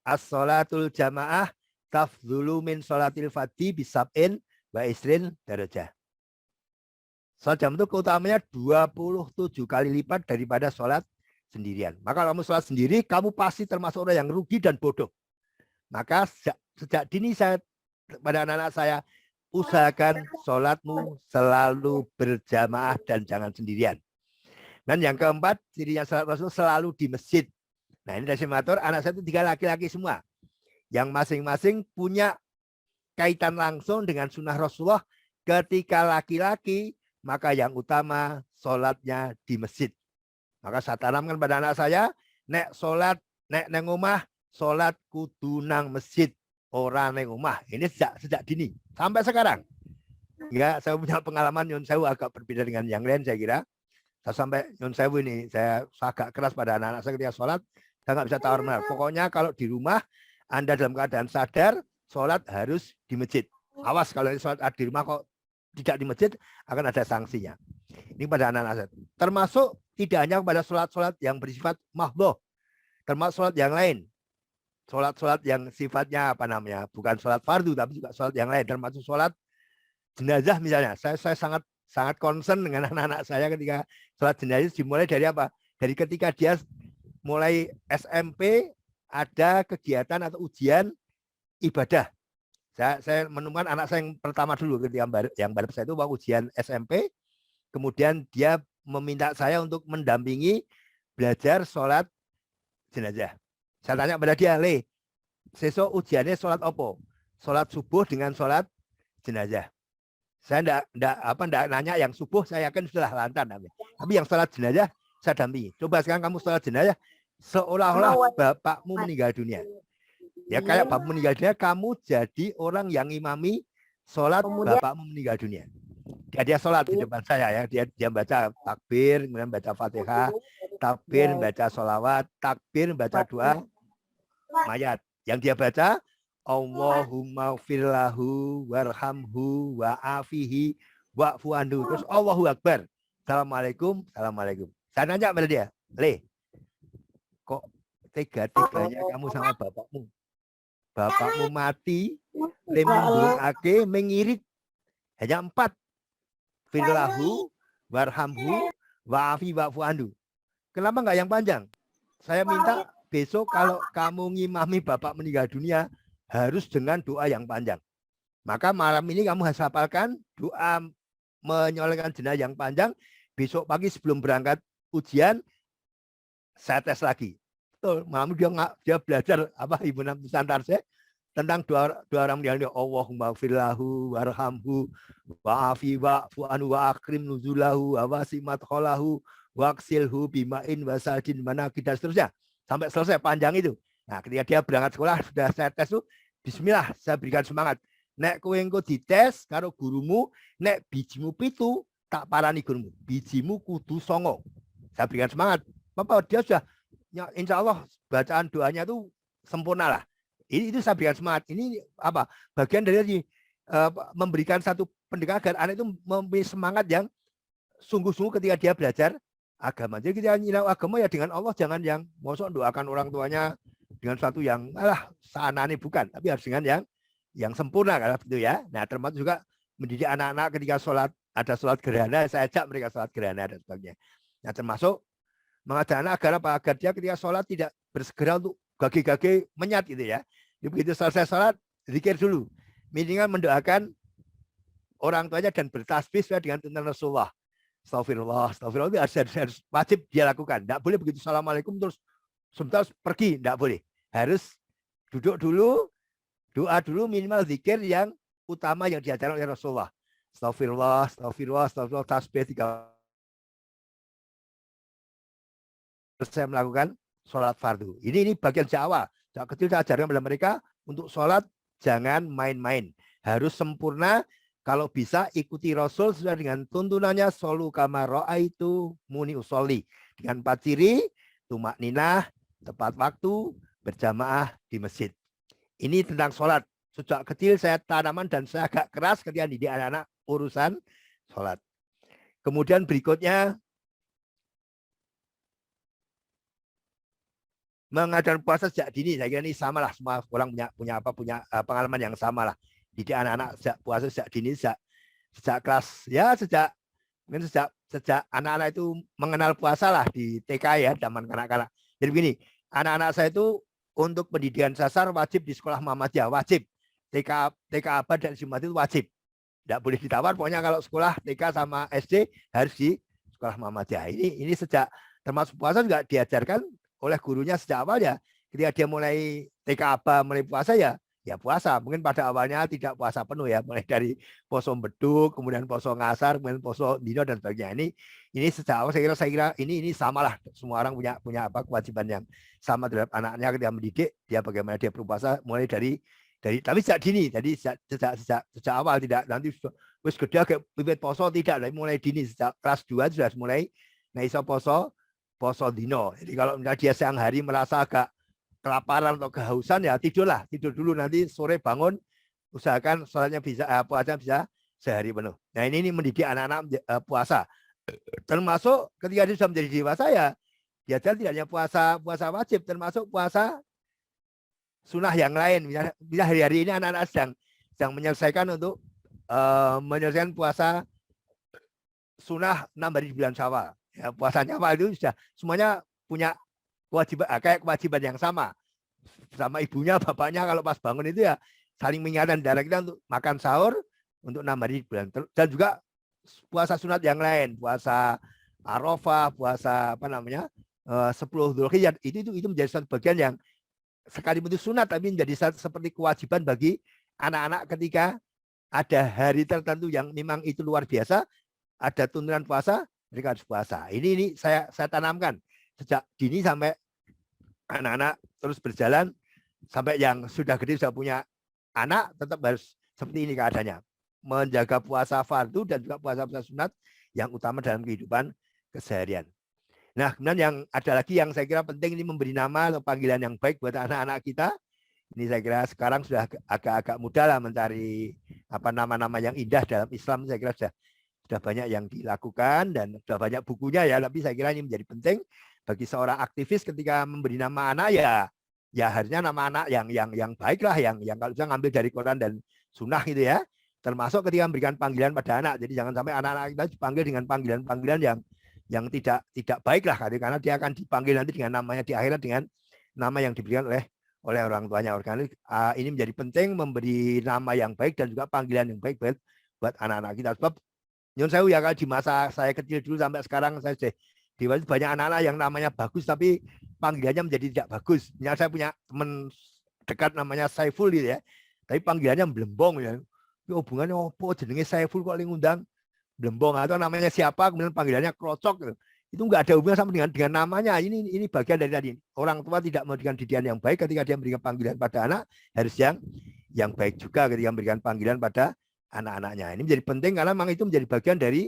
Speaker 3: As-sholatul jamaah tafdhulu min sholatil fadhi bisab'in wa isrin darajah. Sholat jamaah itu keutamanya 27 kali lipat daripada sholat sendirian. Maka kalau kamu sholat sendiri, kamu pasti termasuk orang yang rugi dan bodoh. Maka sejak dini saya pada anak-anak saya, usahakan sholatmu selalu berjamaah dan jangan sendirian. Dan yang keempat, cirinya sholat Rasul selalu di masjid. Nah ini dari simulator, anak saya itu 3 laki-laki semua. Yang masing-masing punya kaitan langsung dengan sunnah Rasulullah. Ketika laki-laki, maka yang utama sholatnya di masjid. Maka saya tanamkan pada anak saya, nek sholat, nek neng omah, sholat kudu nang masjid, orang neng omah. Ini sejak dini sampai sekarang. Ya, saya punya pengalaman Nyun Sewu agak berbeda dengan yang lain saya kira. Saya sampai Nyun Sewu ini, saya agak keras pada anak-anak saya ketika sholat, saya nggak bisa tawar menawar. Pokoknya kalau di rumah Anda dalam keadaan sadar, sholat harus di masjid. Awas kalau sholat di rumah kok tidak di masjid, akan ada sanksinya. Ini pada anak-anak saya. Termasuk tidak hanya pada sholat-sholat yang bersifat mahdhoh, termasuk sholat yang lain. Sholat-sholat yang sifatnya bukan sholat fardu, tapi juga sholat yang lain, termasuk sholat jenazah misalnya. Saya sangat concern dengan anak-anak saya ketika sholat jenazah dimulai dari apa? Dari ketika dia mulai SMP ada kegiatan atau ujian ibadah. Saya menemukan anak saya yang pertama dulu ketika yang bareng saya itu waktu ujian SMP, kemudian dia meminta saya untuk mendampingi belajar sholat jenazah. Saya tanya pada dia, Le, sesok ujiannya sholat apa? Sholat subuh dengan sholat jenazah. Saya enggak nanya yang subuh, saya yakin sudah lantan. Tapi yang sholat jenazah saya dampingi. Coba sekarang kamu sholat jenazah seolah-olah bapakmu meninggal dunia. Ya kayak bapak meninggal dunia, kamu jadi orang yang imami sholat bapakmu meninggal dunia. Dia sholat di depan saya ya, dia baca takbir, kemudian baca Fatihah, takbir, baca sholawat, takbir, baca doa mayat. Yang dia baca, Allahumma firlahu warhamhu wa'afihi wa'fu anhu. Terus Allahu Akbar. Assalamualaikum, assalamualaikum. Saya nanya pada dia, Le, kok tega-teganya kamu sama bapakmu. Bapakmu mati, lemundurake mengirit. Hanya 4. Firlahu, warhamhu, wa'afi wa'fu anhu. Kenapa enggak yang panjang? Saya minta besok kalau kamu ngimami bapak meninggal dunia, harus dengan doa yang panjang. Maka malam ini kamu harus hafalkan doa menyolehkan jenazah yang panjang. Besok pagi sebelum berangkat ujian, saya tes lagi. Betul, malam dia belajar apa Ibu Nusantara tentang doa orang meninggal. Allahumma firlahu warhamhu wa'afi wa'fu anhu wa akrim nuzulahu wa wasimat kholahu waksilhu bima'in wasadin manakid dan seterusnya. Sampai selesai panjang itu. Nah, ketika dia berangkat sekolah, sudah saya tes tuh, bismillah, saya berikan semangat. Nek kowe engko dites karo gurumu, nek bijimu 7, tak parani gurumu. Bijimu kudu 9. Saya berikan semangat. Bapak dia sudah, ya, insya Allah bacaan doanya itu sempurna lah. Itu saya berikan semangat. Ini apa? Bagian dari memberikan satu pendidikan agar anak itu mempunyai semangat yang sungguh-sungguh ketika dia belajar agama. Jadi kita nyilau agama ya dengan Allah, jangan yang mosok doakan orang tuanya dengan sesuatu yang seanane bukan, tapi harus dengan yang sempurna kan begitu ya. Nah, termasuk juga mendidik anak-anak ketika sholat, ada sholat gerhana, saya ajak mereka sholat gerhana dan sebagainya. Nah, termasuk mengajak anak agar dia ketika sholat tidak bersegera untuk gage-gage menyat gitu ya. Jadi begitu selesai sholat, zikir dulu. Minimal mendoakan orang tuanya dan bertasbih sesuai dengan tuntunan Rasulullah. Astagfirullah, astagfirullah itu harus wajib dia lakukan. Tidak boleh begitu assalamualaikum terus sebentar pergi, tidak boleh. Harus duduk dulu, doa dulu, minimal zikir yang utama yang diajarkan oleh Rasulullah. Astagfirullah, astagfirullah, astagfirullah, tasbih 3. Saya melakukan sholat fardu. Ini bagian awal. Sejak kecil saya ajarkan kepada mereka untuk sholat jangan main-main. Harus sempurna. Kalau bisa ikuti Rasul sesuai dengan tuntunannya, solu kama ra'aitu muni usolli. Dengan 4 ciri, tumak ninah, tepat waktu, berjamaah di masjid. Ini tentang sholat. Sejak kecil saya tanaman dan saya agak keras ketika didik anak-anak urusan sholat. Kemudian berikutnya, mengajarkan puasa sejak dini. Saya kira ini sama lah, semua orang punya pengalaman yang sama lah. Didik anak-anak sejak puasa sejak dini, sejak kelas ya mungkin sejak anak-anak itu mengenal puasa lah di TK ya, zaman kanak-kanak. Jadi begini, anak-anak saya itu untuk pendidikan dasar wajib di sekolah Muhammadiyah, wajib. TK abad dan Jumat itu wajib. Tidak boleh ditawar, pokoknya kalau sekolah TK sama SD harus di sekolah Muhammadiyah. Ini sejak termasuk puasa juga diajarkan oleh gurunya sejak awal ya. Ketika dia mulai TK abad mulai puasa ya puasa. Mungkin pada awalnya tidak puasa penuh ya, mulai dari poso beduk, kemudian poso ngasar, kemudian poso dino dan sebagainya. Ini sejak awal saya kira ini samalah, semua orang punya kewajiban yang sama terhadap anaknya ketika mendidik dia, bagaimana dia berpuasa mulai dari tapi sejak dini, jadi sejak awal, tidak nanti wis gede kayak pipit poso, tidak, tapi mulai dini sejak kelas 2 sudah mulai iso poso dino. Jadi kalau misalnya dia siang hari merasa agak kelaparan atau kehausan ya tidur dulu, nanti sore bangun usahakan sholatnya puasa bisa sehari penuh. Nah ini mendidik anak-anak puasa. Termasuk ketika dia sudah menjadi dewasa ya diajar tidak hanya puasa wajib, termasuk puasa sunnah yang lain. Misalnya hari-hari ini anak-anak sedang menyelesaikan untuk menyelesaikan puasa sunnah 6 hari di bulan Syawal. Ya, puasanya apa itu sudah semuanya punya kewajiban, kayak kewajiban yang sama ibunya, bapaknya kalau pas bangun itu ya saling mengingatkan darah kita untuk makan sahur untuk 6 hari bulan. Dan juga puasa sunat yang lain, puasa Arafah, puasa 10 Dzulhijjah, itu menjadi satu bagian yang sekalipun itu sunat tapi menjadi seperti kewajiban bagi anak-anak ketika ada hari tertentu yang memang itu luar biasa, ada tuntunan puasa, mereka harus puasa. Ini saya tanamkan sejak dini sampai anak-anak terus berjalan sampai yang sudah gede, sudah punya anak, tetap harus seperti ini keadaannya. Menjaga puasa fardu dan juga puasa sunat yang utama dalam kehidupan keseharian. Nah, kemudian yang ada lagi yang saya kira penting, ini memberi nama atau panggilan yang baik buat anak-anak kita. Ini saya kira sekarang sudah agak mudah lah mencari nama-nama yang indah dalam Islam. Saya kira sudah banyak yang dilakukan dan sudah banyak bukunya ya, tapi saya kira ini menjadi penting bagi seorang aktivis ketika memberi nama anak ya harusnya nama anak yang baik lah, yang kalau bisa ngambil dari Quran dan Sunnah gitu ya. Termasuk ketika memberikan panggilan pada anak. Jadi jangan sampai anak-anak kita dipanggil dengan panggilan-panggilan yang tidak baik lah, karena dia akan dipanggil nanti dengan namanya di akhirat dengan nama yang diberikan oleh orang tuanya. Karena ini menjadi penting memberi nama yang baik dan juga panggilan yang baik buat anak-anak kita. Sebab nyun sewu ya, kalau di masa saya kecil dulu sampai sekarang saya dewasa, banyak anak-anak yang namanya bagus tapi panggilannya menjadi tidak bagus. Misalnya saya punya teman dekat namanya Saiful gitu ya, tapi panggilannya Blembong ya. Hubungannya opo jenenge Saiful kok ngundang Blembong, atau namanya siapa kemudian panggilannya Krocok gitu. Itu enggak ada hubungan sama dengan namanya. Ini bagian dari tadi. Orang tua tidak memberikan didikan yang baik ketika dia memberikan panggilan pada anak, harus yang baik juga ketika memberikan panggilan pada anak-anaknya. Ini menjadi penting karena memang itu menjadi bagian dari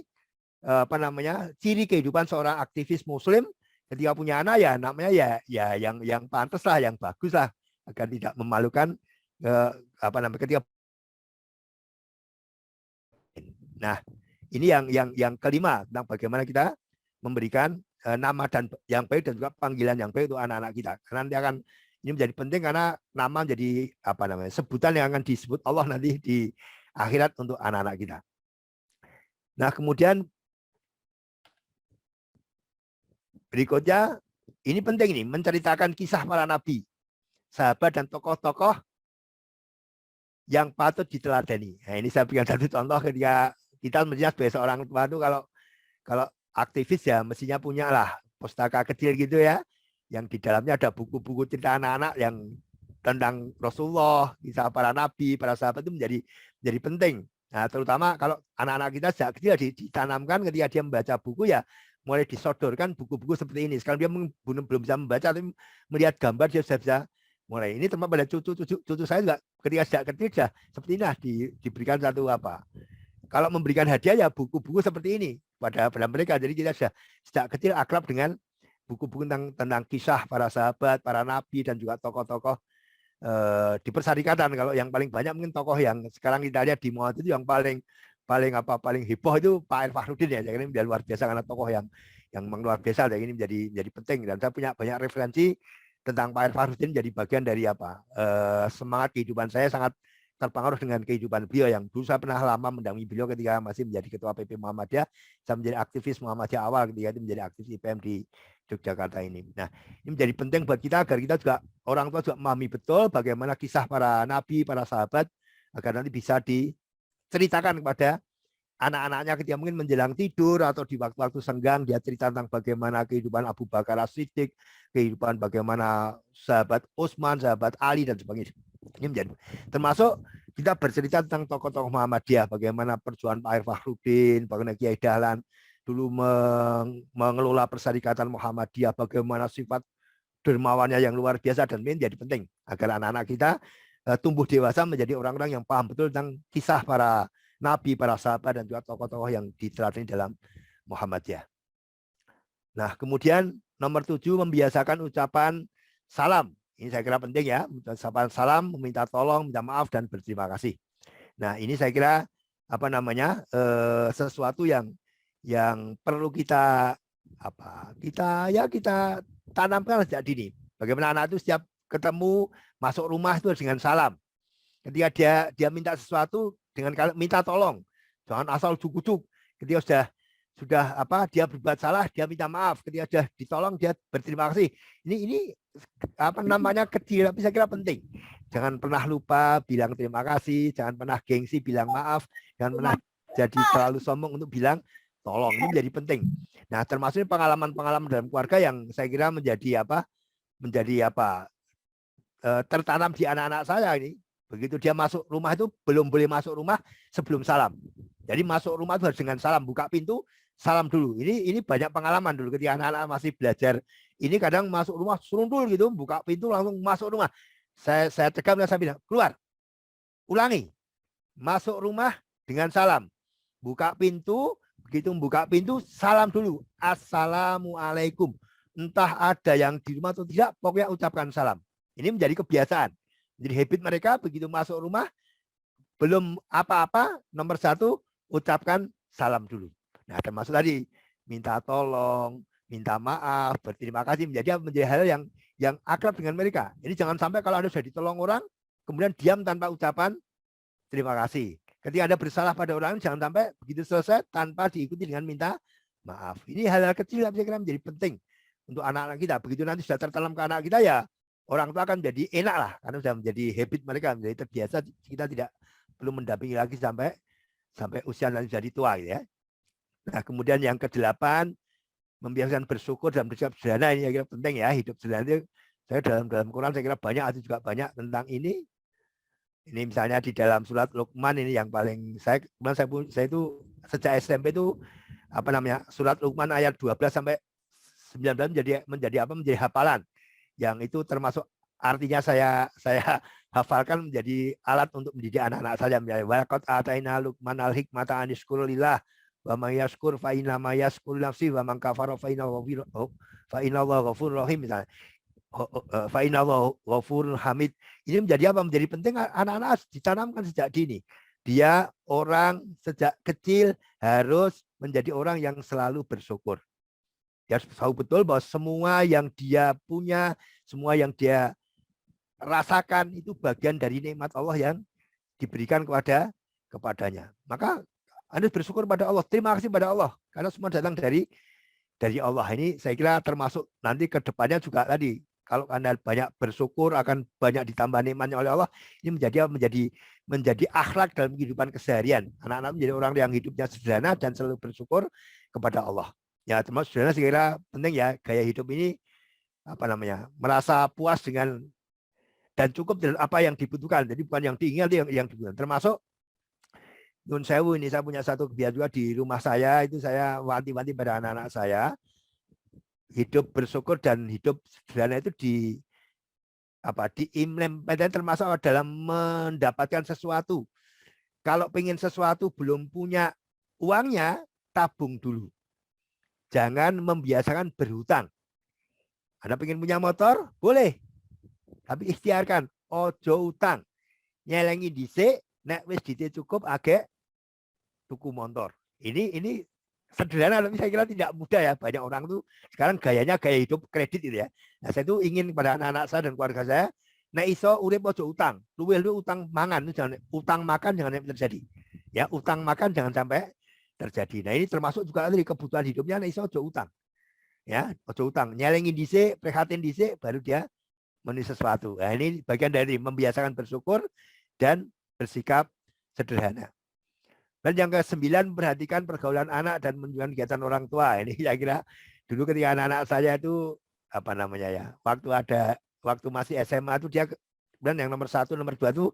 Speaker 3: ciri kehidupan seorang aktivis muslim. Ketika punya anak ya namanya ya yang pantas lah, yang bagus lah, agar tidak memalukan ketika. Nah, ini yang kelima tentang bagaimana kita memberikan nama dan yang baik dan juga panggilan yang baik untuk anak-anak kita. Karena nanti ini menjadi penting karena nama menjadi sebutan yang akan disebut Allah nanti di akhirat untuk anak-anak kita. Nah, kemudian berikutnya ini penting nih, menceritakan kisah para nabi, sahabat dan tokoh-tokoh yang patut diteladani. Nah, ini saya berikan satu contoh ketika kita mestinya sebagai seorang tua itu kalau aktivis ya mestinya punya lah pustaka kecil gitu ya, yang di dalamnya ada buku-buku cerita anak-anak yang tentang Rasulullah, kisah para nabi, para sahabat itu menjadi penting. Nah, terutama kalau anak-anak kita sejak kecil ditanamkan ketika dia membaca buku ya mulai disodorkan buku-buku seperti ini. Sekarang dia belum bisa membaca, tapi melihat gambar dia sudah bisa mulai. Ini teman pada cucu saya juga ketika sejak kecil sudah seperti ini diberikan satu kalau memberikan hadiah ya buku-buku seperti ini pada mereka. Jadi kita sudah sejak kecil akrab dengan buku-buku tentang kisah para sahabat, para nabi dan juga tokoh-tokoh di persyarikatan. Kalau yang paling banyak mungkin tokoh yang sekarang kita lihat di Muat itu yang paling heboh itu Pak Fahrudin ya. Jadi ini menjadi luar biasa karena tokoh yang memang luar biasa. Dan ini menjadi penting, dan saya punya banyak referensi tentang Pak Fahrudin, jadi bagian dari semangat kehidupan saya sangat terpengaruh dengan kehidupan beliau yang dulu saya pernah lama mendampingi beliau ketika masih menjadi ketua PP Muhammadiyah. Saya menjadi aktivis Muhammadiyah awal ketika itu menjadi aktivis IPM di Yogyakarta ini. Nah, ini menjadi penting buat kita agar kita juga orang tua juga memahami betul bagaimana kisah para nabi, para sahabat, agar nanti bisa diceritakan kepada anak-anaknya ketika mungkin menjelang tidur atau di waktu-waktu senggang, dia cerita tentang bagaimana kehidupan Abu Bakar As-Siddiq, kehidupan bagaimana sahabat Utsman, sahabat Ali dan sebagainya. Ini menjadi termasuk kita bercerita tentang tokoh-tokoh Muhammadiyah, bagaimana perjuangan Pak Fahrudin, bagaimana Kiai Dahlan dulu mengelola persyarikatan Muhammadiyah, bagaimana sifat dermawannya yang luar biasa, dan ini menjadi penting agar anak-anak kita tumbuh dewasa menjadi orang-orang yang paham betul tentang kisah para nabi, para sahabat dan juga tokoh-tokoh yang diteladani dalam Muhammadiyah. Nah, kemudian nomor 7, membiasakan ucapan salam. Ini saya kira penting ya, ucapan salam, meminta tolong, minta maaf dan berterima kasih. Nah, ini saya kira sesuatu yang perlu kita tanamkan sejak dini. Bagaimana anak itu setiap ketemu masuk rumah itu dengan salam. Ketika dia minta sesuatu dengan minta tolong, jangan asal juk-juk. Ketika sudah dia berbuat salah, dia minta maaf. Ketika sudah ditolong, dia berterima kasih. Ini kecil, tapi saya kira penting. Jangan pernah lupa bilang terima kasih, jangan pernah gengsi bilang maaf, jangan pernah jadi terlalu sombong untuk bilang tolong. Ini menjadi penting. Nah, termasuk pengalaman-pengalaman dalam keluarga yang saya kira menjadi tertanam di anak-anak saya ini. Begitu dia masuk rumah itu belum boleh masuk rumah sebelum salam. Jadi masuk rumah itu harus dengan salam, buka pintu salam dulu. Ini banyak pengalaman dulu ketika anak-anak masih belajar. Ini kadang masuk rumah serundul gitu, buka pintu langsung masuk rumah. Saya cegah dan saya bilang, keluar. Ulangi. Masuk rumah dengan salam. Buka pintu, begitu buka pintu salam dulu. Assalamualaikum. Entah ada yang di rumah atau tidak, pokoknya ucapkan salam. Ini menjadi kebiasaan. Jadi habit mereka begitu masuk rumah, belum apa-apa, nomor 1, ucapkan salam dulu. Nah, termasuk tadi, minta tolong, minta maaf, berterima kasih menjadi hal yang akrab dengan mereka. Jadi jangan sampai kalau Anda sudah ditolong orang, kemudian diam tanpa ucapan terima kasih. Ketika Anda bersalah pada orang, jangan sampai begitu selesai tanpa diikuti dengan minta maaf. Ini hal-hal kecil yang saya kira menjadi penting untuk anak-anak kita. Begitu nanti sudah tertanam ke anak kita, ya orang tua akan jadi enak lah, karena sudah menjadi habit mereka, menjadi terbiasa. Kita tidak perlu mendampingi lagi sampai usia nanti jadi tua, gitu ya. Nah, kemudian yang ke-8, membiasakan bersyukur dan bersikap sederhana. Ini saya kira penting ya, hidup sederhana itu. Saya dalam Quran saya kira banyak, itu juga banyak tentang ini. Ini misalnya di dalam surat Luqman ini yang paling saya itu sejak SMP itu surat Luqman ayat 12 sampai 19 menjadi hafalan. Yang itu termasuk artinya saya hafalkan menjadi alat untuk mendidik anak-anak saya. Walaqad ataina Luqman al-hikmata an yashkura lillah wa may yashkur fa inna ma yashkuru nafsi wa man kafara fa inna Allaha ghafurur rahim misalnya. Fa inna Allaha ghafurur hamid. Ini menjadi apa? Menjadi penting anak-anak ditanamkan sejak dini. Dia orang sejak kecil harus menjadi orang yang selalu bersyukur. Dia harus tahu betul bahwa semua yang dia punya, semua yang dia rasakan itu bagian dari nikmat Allah yang diberikan kepadanya. Maka Anda bersyukur pada Allah, terima kasih pada Allah, karena semua datang dari Allah. Ini saya kira termasuk nanti ke depannya juga tadi. Kalau Anda banyak bersyukur, akan banyak ditambah nikmatnya oleh Allah. Ini menjadi akhlak dalam kehidupan keseharian. Anak-anak menjadi orang yang hidupnya sederhana dan selalu bersyukur kepada Allah. Ya, termasuk sederhana saya kira penting ya, gaya hidup ini merasa puas dengan dan cukup dengan apa yang dibutuhkan. Jadi bukan yang diingat, yang dibutuhkan. Termasuk Nun Sewu ini, saya punya satu kebiasaan juga di rumah saya, itu saya wanti-wanti pada anak-anak saya. Hidup bersyukur dan hidup sederhana itu diimplementasikan termasuk dalam mendapatkan sesuatu. Kalau pengen sesuatu belum punya uangnya, tabung dulu. Jangan membiasakan berhutang. Anda pengen punya motor, boleh. Tapi ikhtiarkan, ojo utang. Nyelengi dhisik, nek wis dite cukup agek tuku motor. Ini sederhana, tapi saya kira tidak mudah ya. Banyak orang tuh sekarang gaya hidup kredit itu ya. Nah, saya tuh ingin kepada anak-anak saya dan keluarga saya, nek iso urip ojo utang. Luwih utang mangan, jangan utang makan jangan terjadi. Ya, utang makan jangan sampai terjadi. Nah, ini termasuk juga dari kebutuhan hidupnya, nek iso ojo utang. Ya, ojo utang. Nyelengin dhisik, prihatin dhisik, baru dia menulis sesuatu. Nah, ini bagian dari membiasakan bersyukur dan bersikap sederhana. Dan yang ke-9, perhatikan pergaulan anak dan menunjukkan kegiatan orang tua. Ini kira-kira dulu ketika anak-anak saya itu waktu masih SMA itu dia, dan yang nomor 1, nomor 2 itu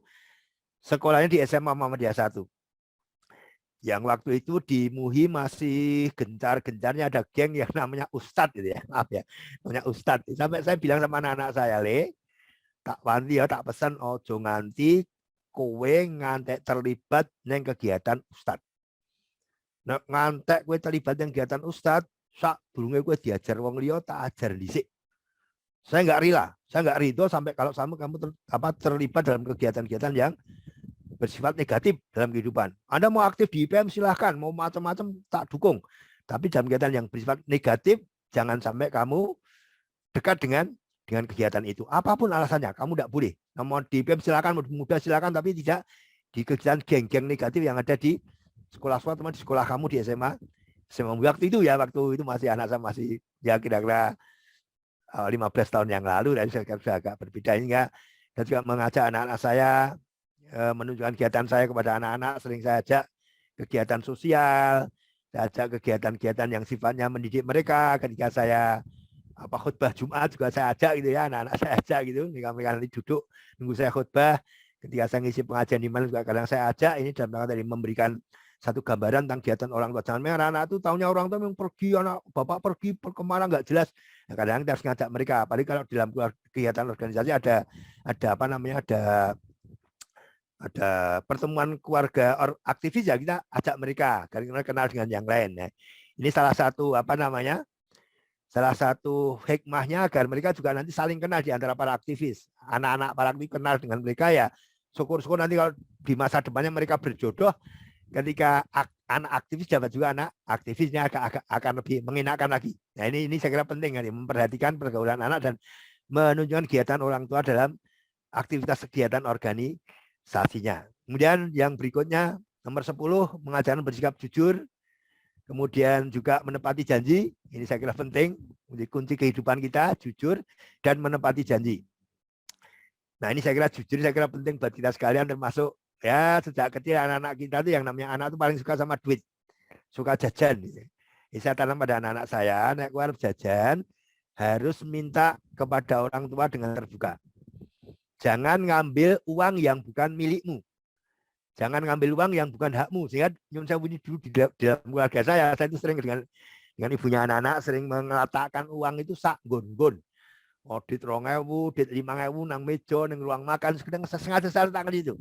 Speaker 3: sekolahnya di SMA Muhammadiyah 1. Yang waktu itu di MUI masih gencar-gencarnya ada geng yang namanya Ustadz gitu ya. Maaf ya, namanya Ustadz. Sampai saya bilang sama anak-anak saya, tak wanti ya, tak pesan ojo nganti kowe ngantek terlibat neng kegiatan Ustadz. Nah, ngantek kowe terlibat neng kegiatan Ustadz, sak durunge kowe diajar wong liya tak ajar dhisik. Saya nggak rela, saya nggak ridho sampai kalau kamu terlibat dalam kegiatan-kegiatan yang bersifat negatif dalam kehidupan. Anda mau aktif di IPM silahkan, mau macam-macam tak dukung. Tapi dalam kegiatan yang bersifat negatif, jangan sampai kamu dekat dengan kegiatan itu. Apapun alasannya, kamu tidak boleh. Mau di IPM silakan, muda silakan, tapi tidak di kegiatan geng-geng negatif yang ada di sekolah-sekolah, teman di sekolah kamu di SMA. Waktu itu masih anak saya masih ya kira-kira 15 tahun yang lalu, dan saya agak berbeda hingga dan juga mengajak anak-anak saya menunjukkan kegiatan saya kepada anak-anak. Sering saya ajak kegiatan sosial, saya ajak kegiatan-kegiatan yang sifatnya mendidik mereka. Ketika saya khutbah Jumat juga saya ajak gitu ya, anak-anak saya ajak gitu. Mereka nanti duduk nunggu saya khutbah. Ketika saya ngisi pengajian di mana juga kadang saya ajak. Ini dalam rangka dari memberikan satu gambaran tentang kegiatan orang tua. Jangan mereka anak itu tahunya orang tua yang pergi, anak bapak pergi kemana nggak jelas. Nah, kadang kita harus ngajak mereka. Apalagi kalau dalam kegiatan organisasi ada pertemuan keluarga aktivis ya, kita ajak mereka karena kenal dengan yang lain. Nah, ini salah satu hikmahnya agar mereka juga nanti saling kenal di antara para aktivis. Anak-anak para aktivis kenal dengan mereka ya. Syukur-syukur nanti kalau di masa depannya mereka berjodoh, ketika anak aktivis dapat juga anak aktivisnya akan lebih mengenakan lagi. Nah ini saya kira penting ya, memperhatikan pergaulan anak dan menunjukkan kegiatan orang tua dalam aktivitas kegiatan organisasinya. Kemudian yang berikutnya nomor 10 mengajarkan bersikap jujur, kemudian juga menepati janji. Ini saya kira penting, menjadi kunci kehidupan kita, jujur dan menepati janji. Nah ini saya kira jujur, saya kira penting buat kita sekalian, termasuk ya sejak kecil anak-anak kita tuh yang namanya anak itu paling suka sama duit, suka jajan. Gitu. Ini saya tanam pada anak-anak saya, nek harus jajan harus minta kepada orang tua dengan terbuka. Jangan ngambil uang yang bukan milikmu. Jangan ngambil uang yang bukan hakmu. Sehingga nyun saya bunyi dulu di dalam keluarga saya itu sering dengan ibunya anak-anak sering mengatakan uang itu sak gon-gon. Audit 2.000, audit 5.000 nang meja, nang ruang makan, sengaja saya letakkan itu.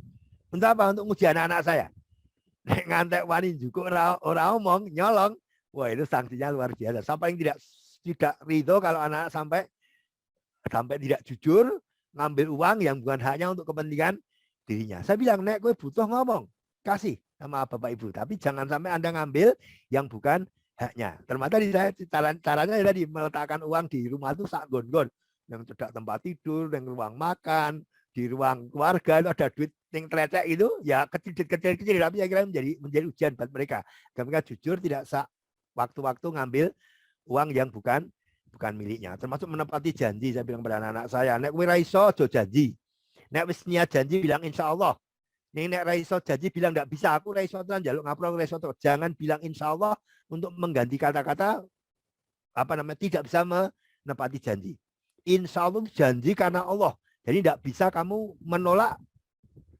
Speaker 3: Untuk apa? Untuk uji anak-anak saya. Nek ngantek wani juga orang omong, nyolong. Wah itu sanksinya luar biasa. Sampai yang tidak ridho kalau anak sampai tidak jujur, ngambil uang yang bukan haknya untuk kepentingan dirinya. Saya bilang, nek gue butuh ngomong, kasih sama bapak ibu. Tapi jangan sampai Anda ngambil yang bukan haknya. Termasuk caranya tadi meletakkan uang di rumah itu sak gon-gon. Yang cedak tempat tidur, yang ruang makan, di ruang keluarga itu ada duit yang telecek itu, ya kecil-kecil. Tapi saya kira menjadi ujian buat mereka. Mereka jujur tidak waktu-waktu ngambil uang yang bukan miliknya, termasuk menepati janji. Saya bilang pada anak-anak saya, nek kowe ra iso aja janji. Nek wis niat janji bilang insya Allah. Nek ra iso janji bilang enggak bisa, aku ra iso tenan njaluk ngapura ra iso. Jangan bilang insya Allah untuk mengganti kata-kata tidak bisa menepati janji. Insya Allah janji karena Allah. Jadi tidak bisa kamu menolak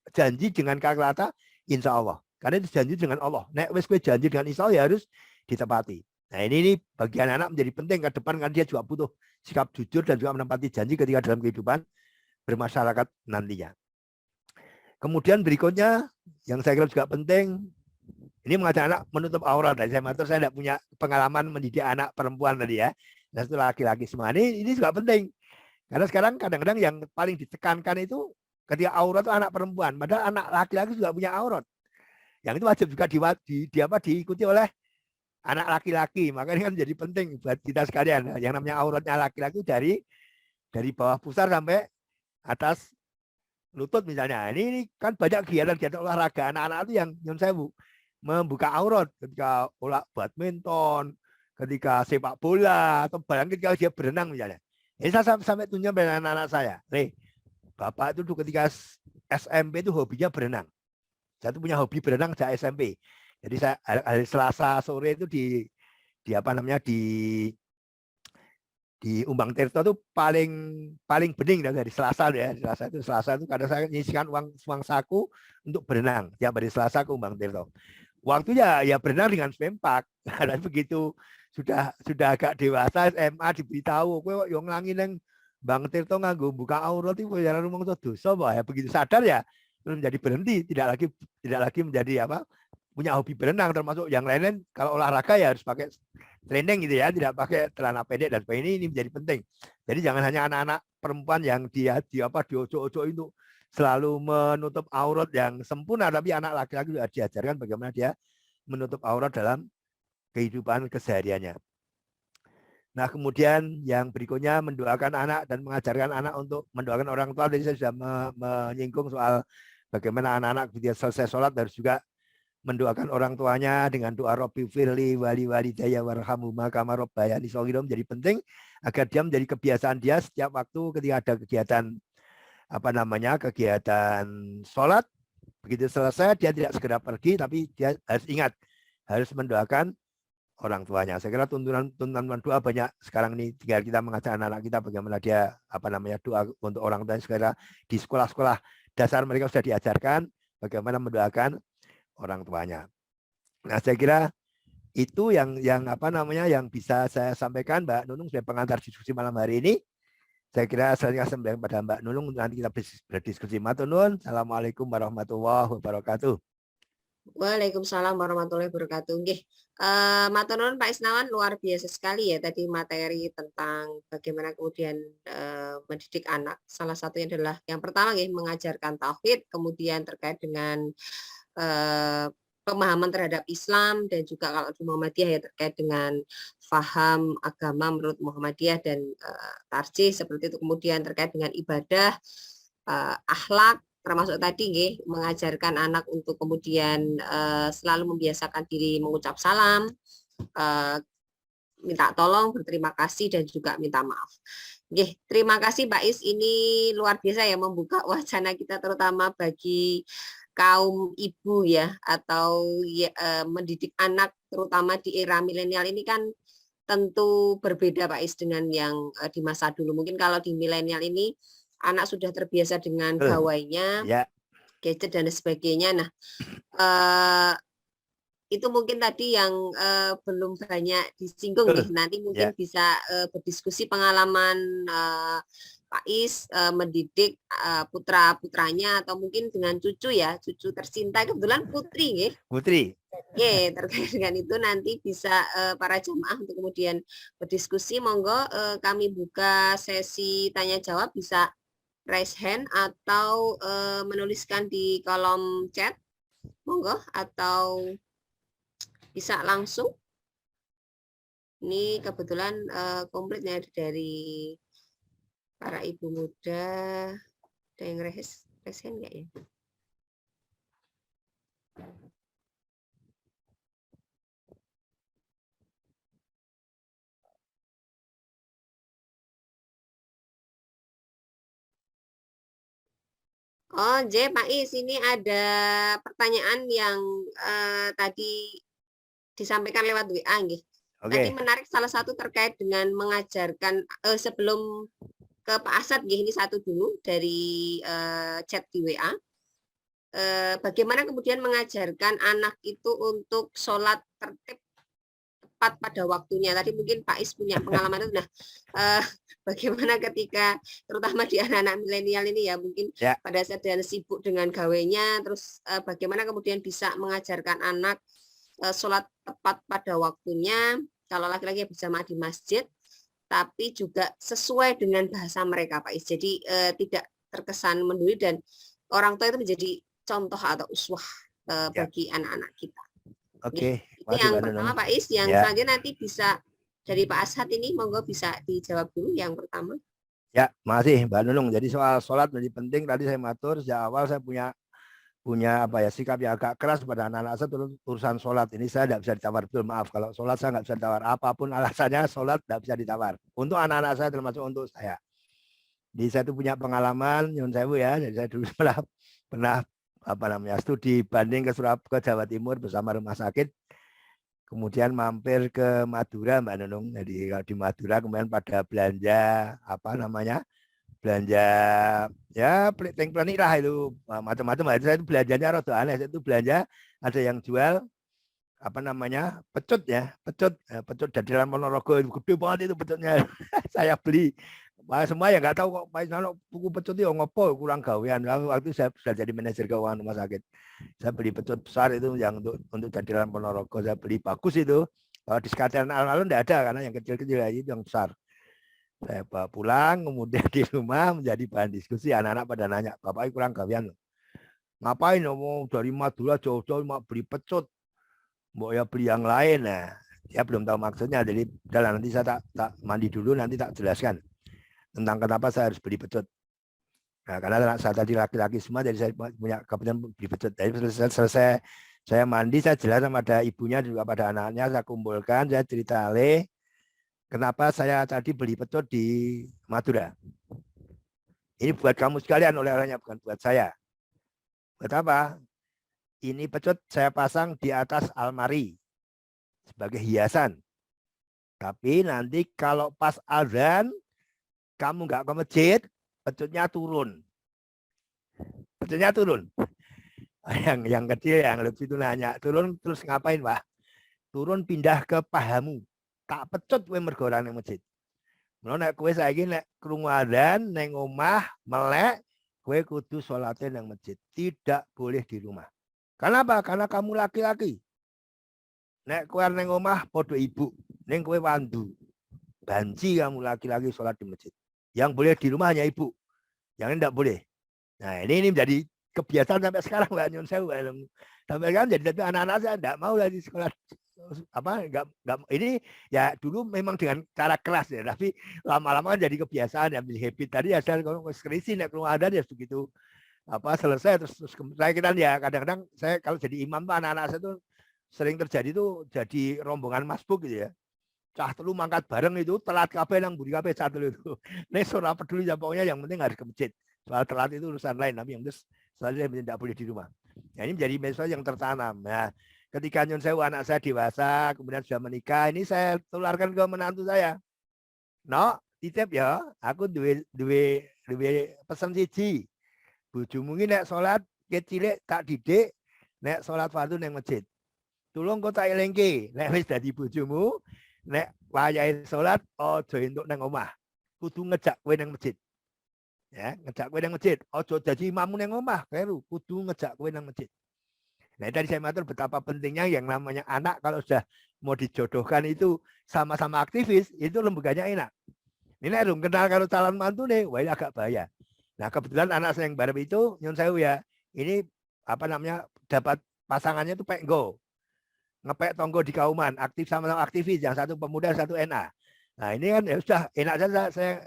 Speaker 3: janji dengan kata insya Allah. Karena itu janji dengan Allah. Nek wis kowe janji dengan insya Allah ya harus ditepati. Nah ini bagi anak-anak menjadi penting ke depan karena dia juga butuh sikap jujur dan juga menepati janji ketika dalam kehidupan bermasyarakat nantinya. Kemudian berikutnya yang saya kira juga penting, ini mengajak anak menutup aurat. Dan saya tidak punya pengalaman mendidik anak perempuan tadi ya. Dan itu laki-laki semua. Ini juga penting. Karena sekarang kadang-kadang yang paling ditekankan itu ketika aurat itu anak perempuan. Padahal anak laki-laki juga punya aurat. Yang itu wajib juga diikuti oleh anak laki-laki. Makanya kan jadi penting buat kita sekalian. Yang namanya auratnya laki-laki dari bawah pusar sampai atas lutut misalnya. Ini kan banyak kegiatan olahraga anak-anak itu yang nyun sewu membuka aurat ketika badminton, ketika sepak bola, atau barang ketika dia berenang misalnya. Ini saya sampai tunjuk pada anak-anak saya. Bapak itu ketika SMP itu hobinya berenang. Saya itu punya hobi berenang sejak SMP. Jadi saya hari Selasa sore itu di Umbang Tirto itu paling bening dari Selasa ya. Selasa itu kadang saya nyisikan uang saku untuk berenang tiap hari Selasa ke Umbang Tirto. Waktunya ya berenang dengan swimpark. Dan begitu sudah agak dewasa SMA diberitahu kowe yo nglangi nang Bang Tirto nganggo buka aurat itu ya rumong dosa ya. Begitu sadar ya terus menjadi berhenti, tidak lagi menjadi punya hobi berenang. Termasuk yang lain kalau olahraga ya harus pakai training gitu ya, tidak pakai celana pendek dan sebagainya. Ini menjadi penting. Jadi jangan hanya anak-anak perempuan yang diojo-ojo itu selalu menutup aurat yang sempurna, tapi anak laki-laki juga diajarkan bagaimana dia menutup aurat dalam kehidupan kesehariannya. Nah, kemudian yang berikutnya mendoakan anak dan mengajarkan anak untuk mendoakan orang tua. Tadi saya sudah menyinggung soal bagaimana anak-anak ketika selesai sholat harus juga mendoakan orang tuanya dengan doa Robbi firli wali walidayya warhamhuma kama rabbayani shaghira, menjadi penting agar dia menjadi kebiasaan dia setiap waktu ketika ada kegiatan sholat, begitu selesai dia tidak segera pergi, tapi dia harus ingat harus mendoakan orang tuanya. Saya kira tuntunan doa banyak sekarang ini. Tinggal kita mengajak anak-anak kita bagaimana dia doa untuk orang tua. Segera di sekolah-sekolah dasar mereka sudah diajarkan bagaimana mendoakan orang tuanya. Nah, saya kira itu yang bisa saya sampaikan, Mbak Nunung, sebagai pengantar diskusi malam hari ini. Saya kira saya sampaikan pada Mbak Nunung, nanti kita berdiskusi. Matur nuwun. Assalamualaikum warahmatullahi wabarakatuh.
Speaker 1: Waalaikumsalam warahmatullahi wabarakatuh. Nggih. Matur nuwun Pak Isnawan, luar biasa sekali ya tadi materi tentang bagaimana kemudian mendidik anak. Salah satunya adalah yang pertama nggih mengajarkan tauhid, kemudian terkait dengan pemahaman terhadap Islam, dan juga kalau di Muhammadiyah ya terkait dengan faham agama menurut Muhammadiyah dan tarjih seperti itu. Kemudian terkait dengan ibadah, akhlak, termasuk tadi nggih, mengajarkan anak untuk kemudian selalu membiasakan diri mengucap salam, minta tolong, berterima kasih, dan juga minta maaf. Nggih, terima kasih Mbak Is, ini luar biasa ya membuka wacana kita terutama bagi kaum ibu ya, atau ya, mendidik anak terutama di era milenial ini kan tentu berbeda Pak Is dengan yang di masa dulu. Mungkin kalau di milenial ini anak sudah terbiasa dengan gawainya,
Speaker 3: Ya.
Speaker 1: gadget dan sebagainya. Nah, itu mungkin tadi yang belum banyak disinggung nih. Nanti mungkin bisa berdiskusi pengalaman Pak Is mendidik putra-putranya atau mungkin dengan cucu ya, cucu tercinta, kebetulan putri nggih.
Speaker 3: Putri.
Speaker 1: Oke, terkait dengan itu nanti bisa para jamaah untuk kemudian berdiskusi. Monggo kami buka sesi tanya jawab, bisa raise hand atau menuliskan di kolom chat. Monggo, atau bisa langsung. Ini kebetulan komplitnya dari para ibu muda. Ada yang raise hand nggak ya? Oh, J, Pak Is, ini ada pertanyaan yang tadi disampaikan lewat WA, nggih. Tadi menarik salah satu terkait dengan mengajarkan sebelum ke Pak Asad, nggih, ini satu dulu dari chat di WA. Bagaimana kemudian mengajarkan anak itu untuk sholat tertib tepat pada waktunya. Tadi mungkin Pak Is punya pengalaman itu. Nah, bagaimana ketika terutama di anak-anak milenial ini ya, mungkin pada saat dia sibuk dengan gawainya, terus bagaimana kemudian bisa mengajarkan anak sholat tepat pada waktunya, kalau laki-laki berjamaah di masjid, tapi juga sesuai dengan bahasa mereka Pak Is. Jadi tidak terkesan mendului dan orang tua itu menjadi contoh atau uswah bagi anak-anak kita.
Speaker 3: Oke.
Speaker 1: Itu yang pertama Pak Is. Yang selanjutnya nanti bisa dari Pak Ashad ini, monggo bisa dijawab dulu yang pertama.
Speaker 3: Ya, masih Mbak Nunung. Jadi soal sholat menjadi penting. Tadi saya matur sejak awal saya punya apa ya, sikap yang agak keras pada anak-anak saya urusan sholat ini. Saya tidak bisa ditawar, betul, maaf kalau sholat saya nggak bisa ditawar, apapun alasannya sholat tidak bisa ditawar untuk anak-anak saya termasuk untuk saya. Jadi saya itu punya pengalaman nyun sewu ya. Jadi saya dulu pernah studi banding ke Jawa Timur bersama rumah sakit, kemudian mampir ke Madura Mbak Nunung. Jadi kalau di Madura kemudian pada belanja belanja ya pelik-pelik lah itu macam-macam. Saya itu belanjanya rada aneh. Saya itu belanja ada yang jual pecut dadilan Ponorogo, gede banget itu pecutnya. Saya beli. Semua ya nggak tahu kok buku pecut itu ngopo, kurang gawean. Waktu saya sudah jadi manajer keuangan rumah sakit. Saya beli pecut besar itu yang untuk dadilan Ponorogo. Saya beli bagus itu. Kalau di sekalian alun-alun tidak ada karena yang kecil-kecil itu yang besar. Saya bawa pulang, kemudian di rumah menjadi bahan diskusi. Anak-anak pada nanya, Bapak kurang gawean. Ngapain mau dari Madura jauh-jauh mau beli pecut? Mau ya beli yang lain. Nah, dia belum tahu maksudnya. Jadi nanti saya tak mandi dulu, nanti tak jelaskan tentang kenapa saya harus beli pecut. Nah, karena saya tadi laki-laki semua, jadi saya punya kepentingan beli pecut. Jadi selesai saya mandi, saya jelaskan pada ibunya juga pada anaknya, saya kumpulkan, saya cerita kenapa saya tadi beli pecut di Madura. Ini buat kamu sekalian oleh-olehnya, bukan buat saya. Buat apa? Ini pecut saya pasang di atas almari sebagai hiasan. Tapi nanti kalau pas azan, kamu nggak ke masjid, pecutnya turun. Pecutnya turun. Yang kecil, yang lebih itu nanya, turun terus ngapain Pak? Turun pindah ke pahamu. Tak pecut kowe mergo ora nang masjid. Mulane nek kowe saiki nek krungu adzan nang omah melek, kowe kudu salate nang masjid, tidak boleh di rumah. Kenapa? Karena kamu laki-laki. Nek kowe nang omah padha ibu, ning kowe wandu. Banci kamu laki-laki salat di masjid. Yang boleh di rumah hanya ibu. Yang ini tidak boleh. Nah, ini menjadi kebiasaan sampai sekarang Mbak Nyun Sewu. Sampai kan jadi anak-anak saya enggak mau lagi sekolah enggak ini ya dulu memang dengan cara keras ya, tapi lama-lama kan jadi kebiasaan ya, menjadi habit. Tadi ya saya kalau skripsi nek keluar ada ya begitu selesai terus saya kira ya kadang-kadang saya kalau jadi imam tuh anak-anak saya tuh sering terjadi tuh jadi rombongan masbuk gitu ya. Cah telu mangkat bareng itu telat kabeh nang buri kabeh cah telu itu. Nek ora peduli ya pokoknya yang penting harus ke masjid. Soal telat itu urusan lain, tapi yang penting soalnya tidak boleh di rumah. Nah, ini menjadi media yang tertanam. Nah, ketika Nyun Sewu anak saya dewasa, kemudian sudah menikah, ini saya tularkan ke menantu saya. No, titip ya, aku duwe pesan siji. Bojomu iki nek salat kecilek tak didik, nek salat fardu ning masjid. Tulung kok tak elingke, nek wis dadi bojomu, nek wayahe salat aja entuk nang omah. Kudu ngejak kowe nang masjid. Ya, ngejak kowe nang masjid. Aja dadi imammu nang omah, kleru. Kudu ngejak kowe nang masjid. Nah, tadi saya matur betapa pentingnya yang namanya anak kalau sudah mau dijodohkan itu sama-sama aktivis, itu lembaganya enak. Ini belum kenal kalau calon mantu nih, wah ini agak bahaya. Nah, kebetulan anak saya yang baru itu, Nyun Sewu ya, ini apa namanya, dapat pasangannya itu pekgo. Ngepek tonggo di kauman, aktif sama-sama aktivis, yang satu pemuda, satu NA. Nah, ini kan ya sudah enak saja,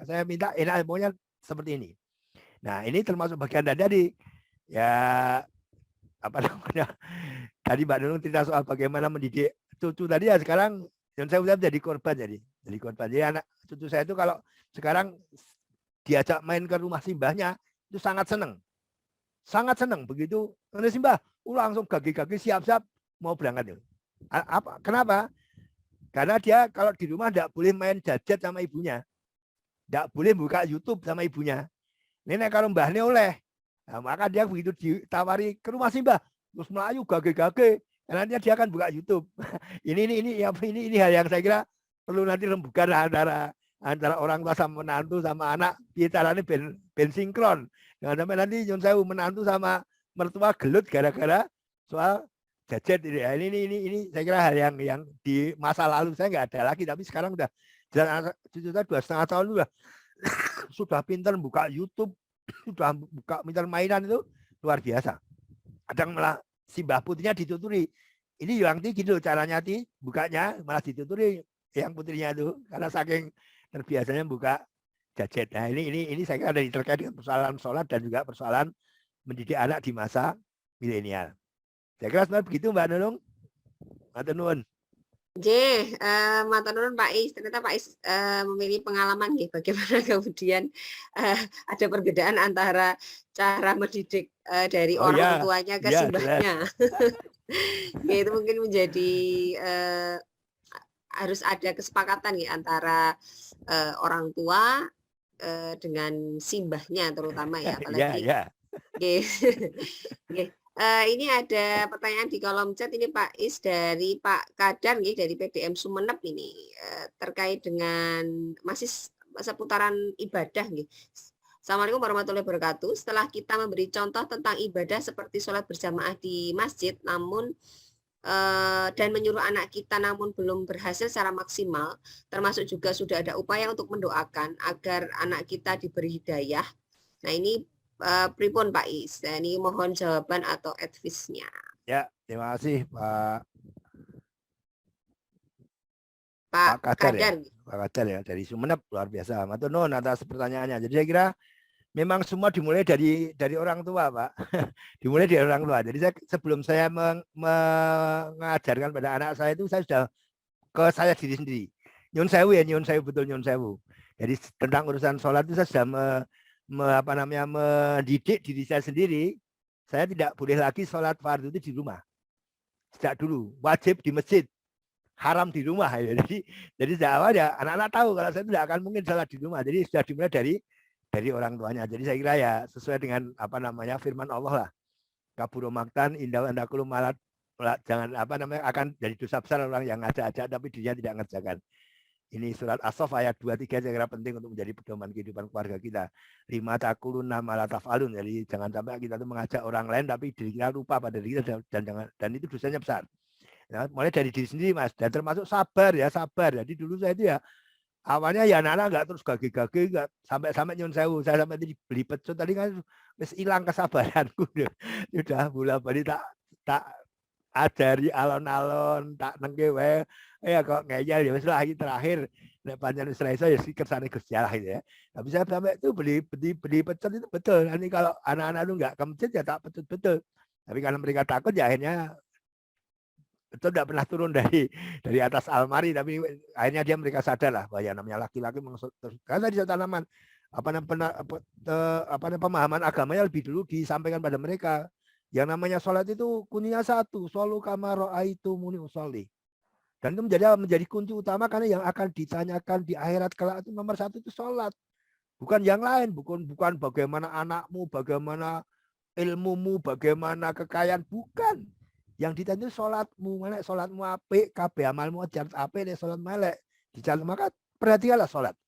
Speaker 3: saya minta enak pokoknya seperti ini. Nah, ini termasuk bagian dari ya apa namanya, tadi Mbak Nunung cerita soal bagaimana mendidik cucu tadi ya, sekarang Nyun Sewu jadi korban jadi korban. Jadi anak cucu saya itu kalau sekarang diajak main ke rumah simbahnya itu sangat senang begitu simbah langsung gagi-gagi siap-siap mau berangkat. Kenapa? Karena dia kalau di rumah tidak boleh main gadget sama ibunya, tidak boleh buka YouTube sama ibunya. Ini kalau mbahnya oleh, nah, maka dia begitu ditawari ke rumah simbah terus melayu gage-gage, nanti dia akan buka YouTube. ini hal yang saya kira perlu nanti rembukan antara orang tua sama menantu sama anak, caranya ben sinkron. Jangan sampai nanti Nyun Sewu menantu sama mertua gelut gara-gara soal gadget ini. Ini saya kira hal yang di masa lalu saya nggak ada lagi, tapi sekarang udah jalan cucu saya 2,5 tahun sudah pintar buka YouTube, sudah buka pintar mainan itu luar biasa. Kadang malah si Mbah Putrinya dituturi. Ini yang gitu caranya bukanya malah dituturi yang putrinya itu karena saking terbiasanya buka gadget. Nah, ini saya kira dari terkait dengan persoalan sholat dan juga persoalan mendidik anak di masa milenial. Saya kira sebenarnya begitu Mbak Nunung. Matur nuwun.
Speaker 1: Matur nuwun Pak Is. Ternyata Pak Is memiliki pengalaman nih bagaimana kemudian ada perbedaan antara cara mendidik dari orang tuanya ke simbahnya. Ya, itu mungkin menjadi harus ada kesepakatan ya antara orang tua dengan simbahnya terutama ya, apalagi. Ini ada pertanyaan di kolom chat ini Pak Is dari Pak Kadar nih, dari PDM Sumenep ini terkait dengan masih seputaran ibadah nih. Assalamualaikum warahmatullahi wabarakatuh. Setelah kita memberi contoh tentang ibadah seperti sholat berjamaah di masjid, namun dan menyuruh anak kita namun belum berhasil secara maksimal, termasuk juga sudah ada upaya untuk mendoakan agar anak kita diberi hidayah. Nah, ini pripun Pak Is? Ini mohon jawaban atau advice-nya.
Speaker 3: Ya, terima kasih
Speaker 1: Pak Kadar.
Speaker 3: Ya. Pak Kadar ya dari Sumenep, luar biasa. Matur nuwun atas pertanyaannya. Jadi saya kira memang semua dimulai dari orang tua, Pak. Dimulai dari orang tua. Jadi sebelum saya mengajarkan pada anak saya itu saya sudah ke saya diri sendiri. Nyun Sewu ya, Nyun Sewu betul Nyun Sewu. Jadi tentang urusan sholat itu saya sudah mendidik diri saya sendiri. Saya tidak boleh lagi sholat fardu itu di rumah. Sejak dulu wajib di masjid, haram di rumah. Jadi sejak awal ya anak-anak tahu kalau saya tidak akan mungkin sholat di rumah. Jadi sudah dimulai dari orang tuanya. Jadi saya kira ya sesuai dengan firman Allah lah. Kaburo maktan indah andakulum malat, jangan akan jadi dosa besar orang yang ngajak-ajak tapi dirinya tidak ngerjakan. Ini surat As-Saff ayat 23 saya kira penting untuk menjadi pedoman kehidupan keluarga kita. 5 takuluna malatafalun. Jadi jangan sampai kita itu mengajak orang lain tapi diri kita lupa pada diri kita dan itu dosanya besar. Nah, mulai dari diri sendiri Mas, dan termasuk sabar ya. Jadi dulu saya itu ya Awalnya ya anak-anak nggak terus gage-gage, nggak sampai nyun sewu. Saya sampai beli pecut tadi kan wis hilang kesabaranku. Udah bola-bali tak ajari alon-alon, tak nengke wae. Ya kok ngeyel ya wis lah iki terakhir. Nek pancen wis iso ya kersane Gusti Allah gitu ya. Tapi saya sampai itu beli pecut itu betul. Nanti kalau anak-anak itu nggak ke masjid ya tak pecut betul. Tapi karena mereka takut ya akhirnya betul tidak pernah turun dari atas almari, tapi akhirnya mereka sadar lah bahwa yang namanya laki-laki karena di tanaman pemahaman agamanya lebih dulu disampaikan pada mereka. Yang namanya sholat itu kuncinya satu, sholu kama ra'aitumuni usolli. Dan itu menjadi kunci utama karena yang akan ditanyakan di akhirat kelak itu nomor satu itu sholat. Bukan yang lain, bukan bagaimana anakmu, bagaimana ilmumu, bagaimana kekayaan, bukan. Yang ditanya sholatmu, mana sholatmu apik, kabeh amalmu ajar apik, nek sholat melek. Dicatat, maka perhatikanlah sholat.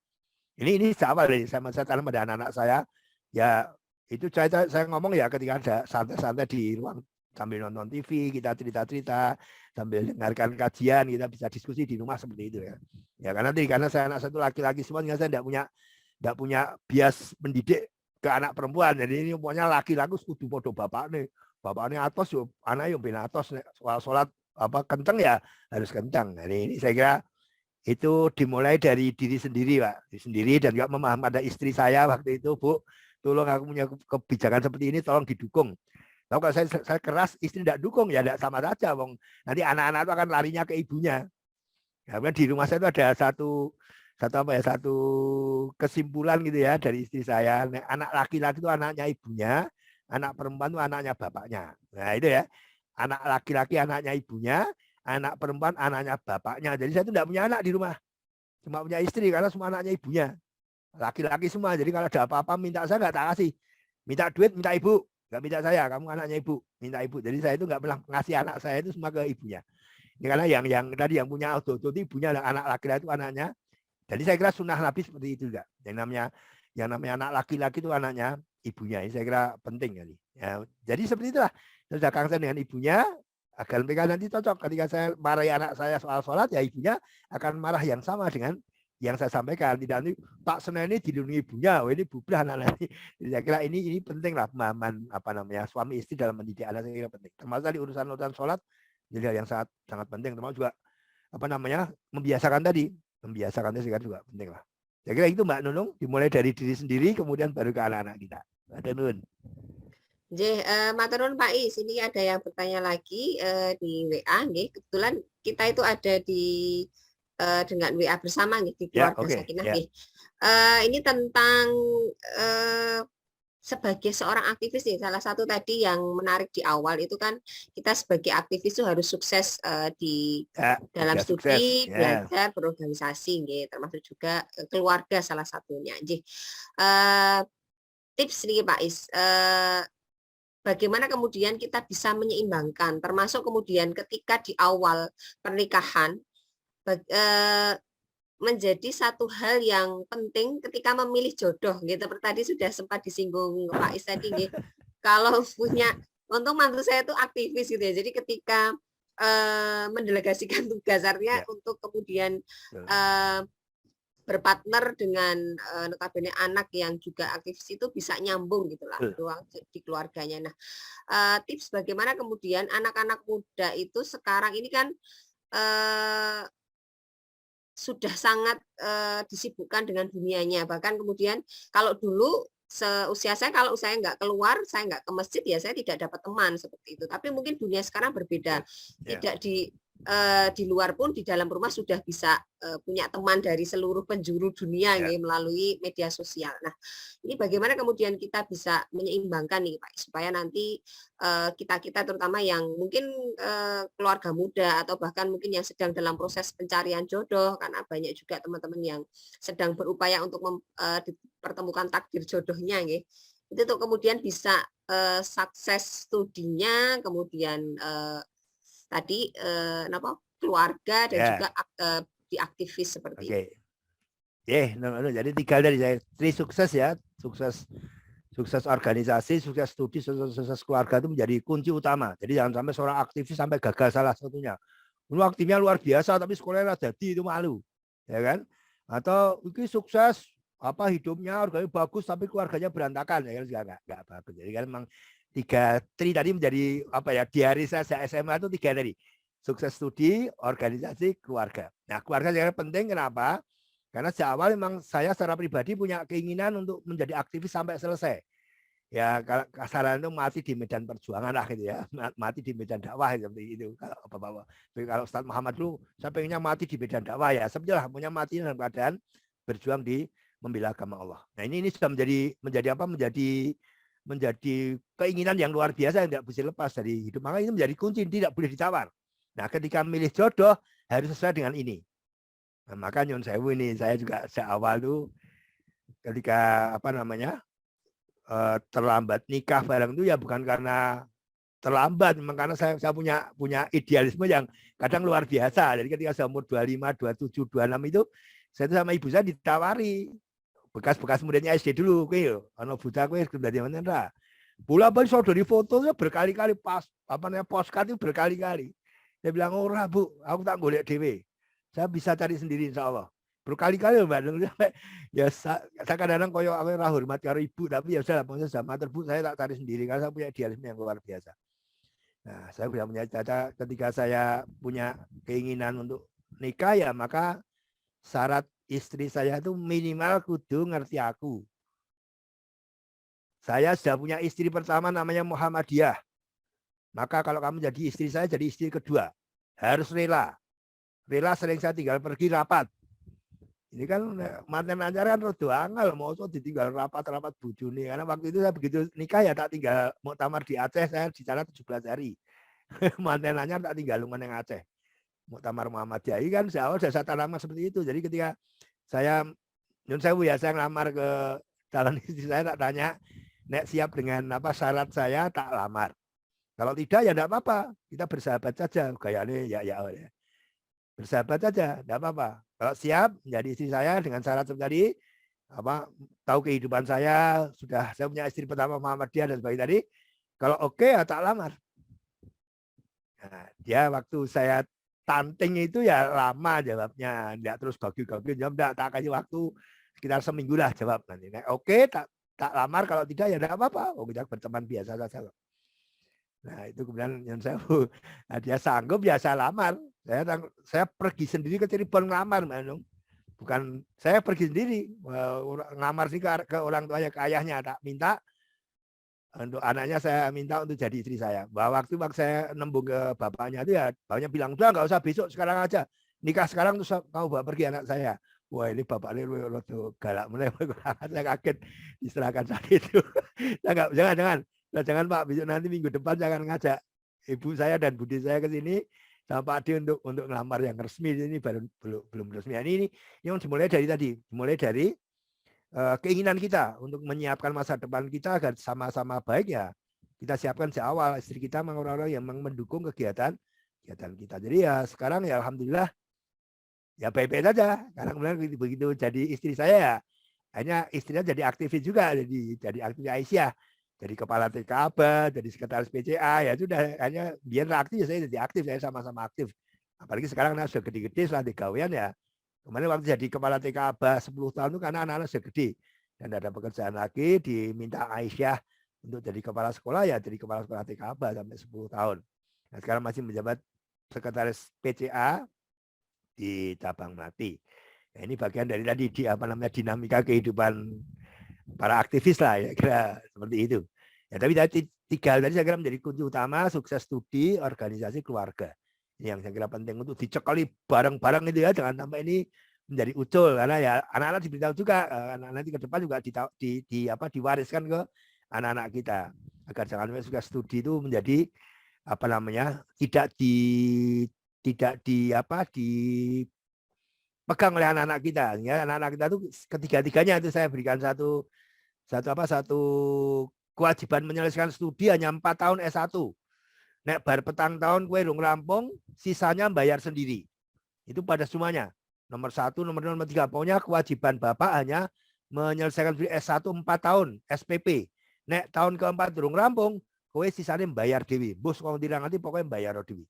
Speaker 3: Ini awal dari saya tanam pada anak-anak saya. Ya itu saya ngomong ya ketika ada santai-santai di ruang sambil nonton TV, kita cerita-cerita, sambil dengarkan kajian, kita bisa diskusi di rumah seperti itu ya. Ya karena saya anak satu laki-laki semua, saya tidak punya bias mendidik ke anak perempuan. Jadi ini pokoknya laki-laki kudu podo bapaknya. Bapaknya atos yo, anak yo ben atos, sholat apa kenceng ya harus kenceng. Jadi ini saya kira itu dimulai dari diri sendiri, Pak. Diri sendiri dan juga memahami ada istri saya waktu itu, Bu, tolong aku punya kebijakan seperti ini, tolong didukung. Tahu kalau saya keras, istri tidak dukung ya tidak sama saja, Bang. Nanti anak-anak itu akan larinya ke ibunya. Karena di rumah saya itu ada satu kesimpulan gitu ya dari istri saya. Anak laki-laki itu anaknya ibunya, anak perempuan itu anaknya bapaknya. Nah itu ya, anak laki-laki anaknya ibunya, anak perempuan anaknya bapaknya. Jadi saya itu tidak punya anak di rumah, cuma punya istri karena semua anaknya ibunya, laki-laki semua. Jadi kalau ada apa-apa minta saya nggak tak kasih, minta duit minta ibu, nggak minta saya, kamu anaknya ibu, minta ibu. Jadi saya itu nggak pernah ngasih anak saya itu semua ke ibunya. Ini karena yang tadi yang punya auto ibunya, anak laki-laki itu anaknya. Jadi saya kira sunnah Nabi seperti itu juga. Yang namanya anak laki-laki itu anaknya ibunya. Ini saya kira penting kali. Ya, jadi seperti itulah. Sudah kangsen dengan ibunya, agar mereka nanti cocok. Ketika saya marahi anak saya soal sholat, ya ibunya akan marah yang sama dengan yang saya sampaikan. Tidak nanti Pak Senen ini dilindungi ibunya, oh ini bubrah anak ini. Jadi saya kira ini penting lah pemahaman suami istri dalam mendidik anak, saya kira penting. Termasuk tadi urusan sholat, jadi yang sangat penting. Termasuk juga membiasakan tadi saya kira juga penting lah. Saya kira itu Mbak Nunung, dimulai dari diri sendiri, kemudian baru ke anak-anak kita. Mbak Nun.
Speaker 1: Matur nuwun Pak Is, ini ada yang bertanya lagi di WA, nggih. Kebetulan kita itu ada di dengan WA bersama nggih di keluarga Sakinah nggih. Ini tentang sebagai seorang aktivis nih, salah satu tadi yang menarik di awal itu kan kita sebagai aktivis itu harus sukses di dalam studi, belajar, berorganisasi nggih, termasuk juga keluarga salah satunya nggih. Tips nih Pak Is, bagaimana kemudian kita bisa menyeimbangkan, termasuk kemudian ketika di awal pernikahan menjadi satu hal yang penting ketika memilih jodoh, gitu. Tadi sudah sempat disinggung Pak Is tadi, gitu. Kalau punya, untung mantu saya itu aktivis gitu ya. Jadi ketika mendelegasikan tugas artinya untuk kemudian berpartner dengan notabene anak yang juga aktivis itu bisa nyambung gitulah ruang di keluarganya. Nah, tips bagaimana kemudian anak-anak muda itu sekarang ini kan sudah sangat disibukkan dengan dunianya. Bahkan kemudian kalau dulu seusia saya, kalau saya nggak keluar, saya nggak ke masjid, ya saya tidak dapat teman seperti itu. Tapi mungkin dunia sekarang berbeda. Tidak di luar pun di dalam rumah sudah bisa punya teman dari seluruh penjuru dunia melalui media sosial. Nah, ini bagaimana kemudian kita bisa menyeimbangkan nih Pak, supaya nanti kita terutama yang mungkin keluarga muda atau bahkan mungkin yang sedang dalam proses pencarian jodoh, karena banyak juga teman-teman yang sedang berupaya untuk mempertemukan takdir jodohnya, itu tuh kemudian bisa sukses studinya, kemudian tadi keluarga dan juga di aktivis seperti itu.
Speaker 3: Jadi 3 dari saya, sukses ya, sukses organisasi, sukses studi, sukses keluarga itu menjadi kunci utama. Jadi jangan sampai seorang aktivis sampai gagal salah satunya. Lu aktifnya luar biasa tapi sekolahnya jadi itu malu, ya kan? Atau iki sukses apa hidupnya orangnya bagus tapi keluarganya berantakan ya kan enggak bagus. Jadi kan memang 3 tri tadi menjadi apa ya diari saya SMA itu 3 tadi. Sukses studi, organisasi, keluarga. Nah, keluarga yang penting kenapa? Karena sejak awal memang saya secara pribadi punya keinginan untuk menjadi aktivis sampai selesai. Ya kalau kasaran itu mati di medan perjuangan lah gitu ya, mati di medan dakwah seperti itu. Kalau Ustadz Muhammad dulu saya pengennya mati di medan dakwah ya, sebenarnya punya mati dalam keadaan berjuang di membela agama Allah. Nah ini sudah menjadi keinginan yang luar biasa yang tidak bisa lepas dari hidup. Maka ini menjadi kunci, tidak boleh ditawar. Nah ketika milih jodoh harus sesuai dengan ini. Nah, maka nyun sewu ini saya juga sejak awal tuh ketika terlambat nikah bareng itu ya bukan karena terlambat, memang karena saya punya idealisme yang kadang luar biasa. Jadi ketika saya umur 25, 27, 26 itu saya itu sama ibu saya ditawari bekas muridnya SD dulu, ono buta kowe dadi mana. Bola-balik soal dari foto berkali-kali postcard itu berkali-kali. Saya bilang ora Bu, aku tak golek dhewe. Saya bisa cari sendiri insya Allah. Berkali-kali Mbak, ya saya kadang-kadang koyo aku ora hormat karo ibu, tapi ya sudah maksudnya sama terbu saya tak cari sendiri karena saya punya idealisme yang luar biasa. Nah, saya sudah punya cita ketika saya punya keinginan untuk nikah ya maka syarat istri saya itu minimal kudu ngerti aku. Saya sudah punya istri pertama namanya Muhammadiyah. Maka kalau kamu jadi istri saya, jadi istri kedua. Harus rela. Rela sering saya tinggal pergi rapat. Ini kan manten acara kan rodo angel mau ditinggal rapat bujuni karena waktu itu saya begitu nikah ya tak tinggal muktamar di Aceh, saya di sana 17 hari. Manten anyar tak tinggal lungan yang Aceh. Muktamar Muhammadiyah kan saya sudah tanamkan seperti itu. Jadi ketika saya nyun sewu ya saya ngelamar ke calon istri saya tak tanya nek siap dengan apa syarat saya tak lamar. Kalau tidak ya enggak apa-apa, kita bersahabat saja. Gayane ya. Bersahabat saja, enggak apa-apa. Kalau siap menjadi istri saya dengan syarat seperti tadi, tahu kehidupan saya, saya punya istri pertama Muhammadiyah dan sebagainya tadi. Kalau oke ya tak lamar. Nah, dia waktu saya tanting itu ya lama jawabnya, enggak terus gagal jawab, enggak tak kasih waktu sekitar seminggu lah jawab nanti. Nah, oke tak lamar, kalau tidak ya enggak apa-apa. Oh, kita berteman biasa saja. Nah itu kemudian yang saya dia sanggup ya saya lamar. Saya pergi sendiri ke Cirebon ngelamar, bukan saya pergi sendiri ngelamar sih ke orang tuanya, ke ayahnya, tak minta untuk anaknya, saya minta untuk jadi istri saya. Bahwa waktu saya nembung ke bapaknya itu ya bapaknya bilang udah nggak usah, besok sekarang aja nikah sekarang terus kamu bawa pergi anak saya. Wah ini bapak ini galak mulai, saya kaget diserahkan saat itu. Jangan Pak, besok nanti minggu depan saya akan ngajak ibu saya dan budi saya ke sini sama Pak Ade untuk ngelamar yang resmi. Ini belum resmi. Ini yang dimulai dari tadi, dimulai dari keinginan kita untuk menyiapkan masa depan kita agar sama-sama baik ya. Kita siapkan sejak awal, istri kita orang-orang yang mendukung kegiatan kita. Jadi ya sekarang ya alhamdulillah ya baik-baik saja. Karena kemudian begitu jadi istri saya ya, akhirnya istrinya jadi aktivis juga, jadi aktivis Aisyah. Jadi kepala TKB, jadi sekretaris PCA, ya sudah hanya biar aktif, saya jadi aktif, saya sama-sama aktif. Apalagi sekarang anak sudah gede-gede setelah digawean ya. Kemarin waktu jadi kepala TKB 10 tahun itu karena anak-anak sudah gede. Dan ada pekerjaan lagi, diminta Aisyah untuk jadi kepala sekolah, ya jadi kepala sekolah TKB sampai 10 tahun. Nah, sekarang masih menjabat sekretaris PCA di cabang Melati. Nah, ini bagian dari tadi dinamika kehidupan para aktivis lah ya kira seperti itu. Ya tapi tiga tadi saya kira menjadi kunci utama sukses studi, organisasi, keluarga. Ini yang saya kira penting untuk dicekali bareng-bareng itu ya, jangan sampai ini menjadi ucul karena ya anak-anak diberitahu juga nanti ke depan juga diwariskan ke anak-anak kita agar jangan sampai sukses studi itu menjadi tidak dipegang oleh anak-anak kita. Ya, anak-anak kita itu ketiga-tiganya itu saya berikan satu kewajiban menyelesaikan studi hanya 4 tahun S1. Nek bar petang tahun kue rung rampung, sisanya bayar sendiri. Itu pada semuanya. Nomor 1, nomor 2, nomor 3. Pokoknya kewajiban Bapak hanya menyelesaikan studi S1 4 tahun, SPP. Nek tahun keempat rung rampung, kue sisanya bayar dewi. Bos kalau tidak nanti pokoknya bayar dewi.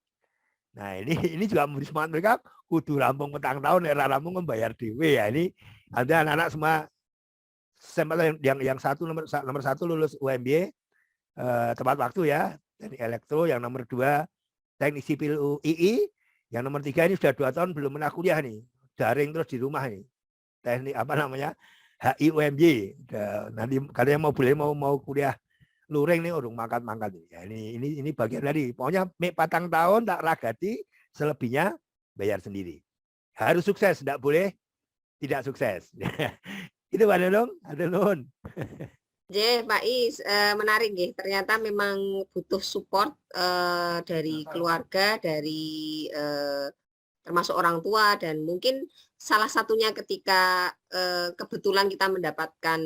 Speaker 3: Nah ini juga memberi semangat mereka kudu rampung petang tahun, era rampung membayar dewe ya. Ini ada anak-anak semua yang nomor satu lulus UMY tepat waktu ya, teknik elektro, yang nomor 2 teknik sipil UI, yang nomor 3 ini sudah 2 tahun belum pernah kuliah nih, daring terus di rumah nih, teknik apa namanya HI UMY. Nanti kalian mau kuliah luring nih urung mangkat ya. Ini bagian dari pokoknya patang tahun tak ragati, selebihnya bayar sendiri. Harus sukses, tidak boleh tidak sukses. Itu Pak Nunung, ada Nun.
Speaker 1: Pak Is, menarik nggih. Ternyata memang butuh support dari keluarga, dari termasuk orang tua, dan mungkin salah satunya ketika kebetulan kita mendapatkan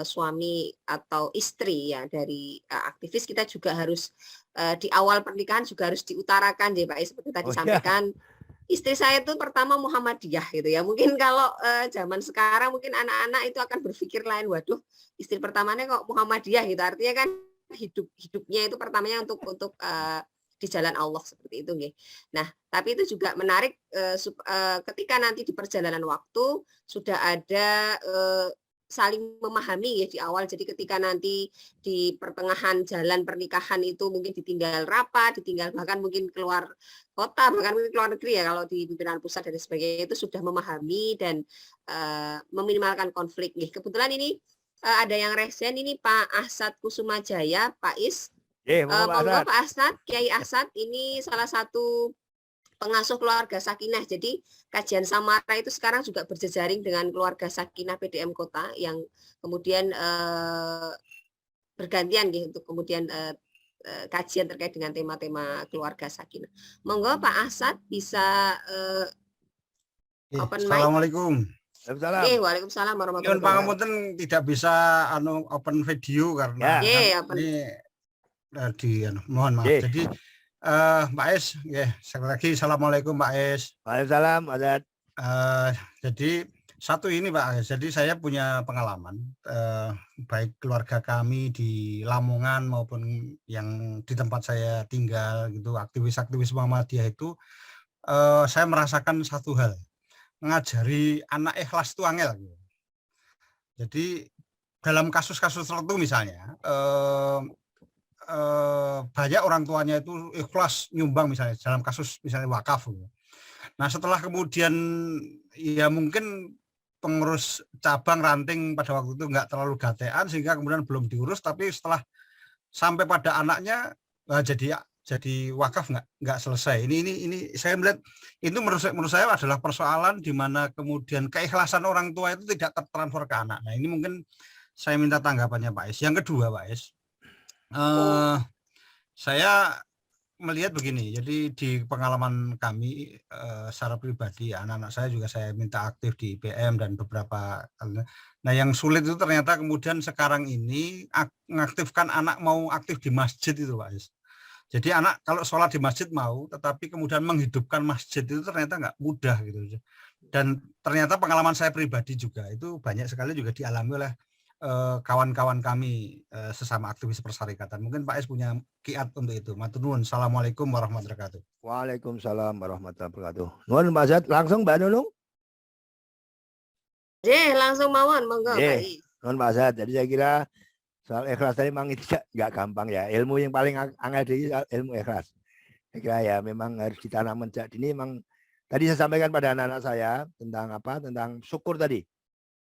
Speaker 1: suami atau istri ya dari aktivis, kita juga harus di awal pernikahan juga harus diutarakan ya Pak Is, seperti tadi sampaikan. Istri saya itu pertama Muhammadiyah gitu ya. Mungkin kalau zaman sekarang mungkin anak-anak itu akan berpikir lain, waduh, istri pertamanya kok Muhammadiyah gitu. Artinya kan hidupnya itu pertamanya untuk di jalan Allah seperti itu nggih. Nah, tapi itu juga menarik ketika nanti di perjalanan waktu sudah ada saling memahami ya di awal. Jadi ketika nanti di pertengahan jalan pernikahan itu mungkin ditinggal rapat, ditinggal bahkan mungkin keluar kota, bahkan mungkin keluar negeri ya kalau di pimpinan pusat dan sebagainya, itu sudah memahami dan meminimalkan konflik. Kebetulan ini ada yang resen ini Pak Asad Kusumajaya, Pak Is. Monggo Pak Asad, Kiai Asad, ini salah satu pengasuh keluarga Sakinah. Jadi kajian Samara itu sekarang juga berjejaring dengan keluarga Sakinah PDM Kota yang kemudian bergantian gitu untuk kemudian kajian terkait dengan tema-tema keluarga Sakinah. Monggo Pak Asad bisa open mic.
Speaker 4: Assalamualaikum.
Speaker 1: Waalaikumsalam warahmatullahi
Speaker 4: wabarakatuh. Pangapunten tidak bisa open video karena mohon maaf. Jadi Mbak Es, sekali lagi assalamualaikum Mbak Es.
Speaker 3: Waalaikumsalam.
Speaker 4: Jadi satu ini Pak, jadi saya punya pengalaman baik keluarga kami di Lamongan maupun yang di tempat saya tinggal gitu, aktivis-aktivis Muhammadiyah itu saya merasakan satu hal, ngajari anak ikhlas itu angel. Jadi dalam kasus-kasus tertentu misalnya banyak orang tuanya itu ikhlas nyumbang misalnya dalam kasus misalnya wakaf. Nah setelah kemudian ya mungkin pengurus cabang ranting pada waktu itu nggak terlalu gatean sehingga kemudian belum diurus, tapi setelah sampai pada anaknya jadi wakaf nggak selesai. Ini saya melihat itu menurut saya adalah persoalan di mana kemudian keikhlasan orang tua itu tidak tertransfer ke anak. Nah ini mungkin saya minta tanggapannya Pak Es. Yang kedua Pak Es, saya melihat begini, jadi di pengalaman kami secara pribadi, anak-anak saya juga saya minta aktif di IPM dan beberapa. Nah yang sulit itu ternyata kemudian sekarang ini mengaktifkan anak mau aktif di masjid itu Pak Es. Jadi anak kalau sholat di masjid mau, tetapi kemudian menghidupkan masjid itu ternyata nggak mudah gitu. Dan ternyata pengalaman saya pribadi juga itu banyak sekali juga dialami oleh kawan-kawan kami sesama aktivis persyarikatan. Mungkin Pak Es punya kiat untuk itu. Matur nuwun. Assalamualaikum warahmatullahi wabarakatuh.
Speaker 3: Waalaikumsalam warahmatullahi wabarakatuh. Nuwun Mbak Zat, langsung Mbak Nunung.
Speaker 1: Langsung mawon, monggo Pak Is.
Speaker 3: Nuwun Mbak Zat. Jadi saya kira soal ikhlas tadi memang itu nggak gampang ya. Ilmu yang paling angel di ilmu ikhlas. Saya kira ya memang harus ditanam sejak dini. Memang tadi saya sampaikan pada anak-anak saya tentang apa? Tentang syukur tadi.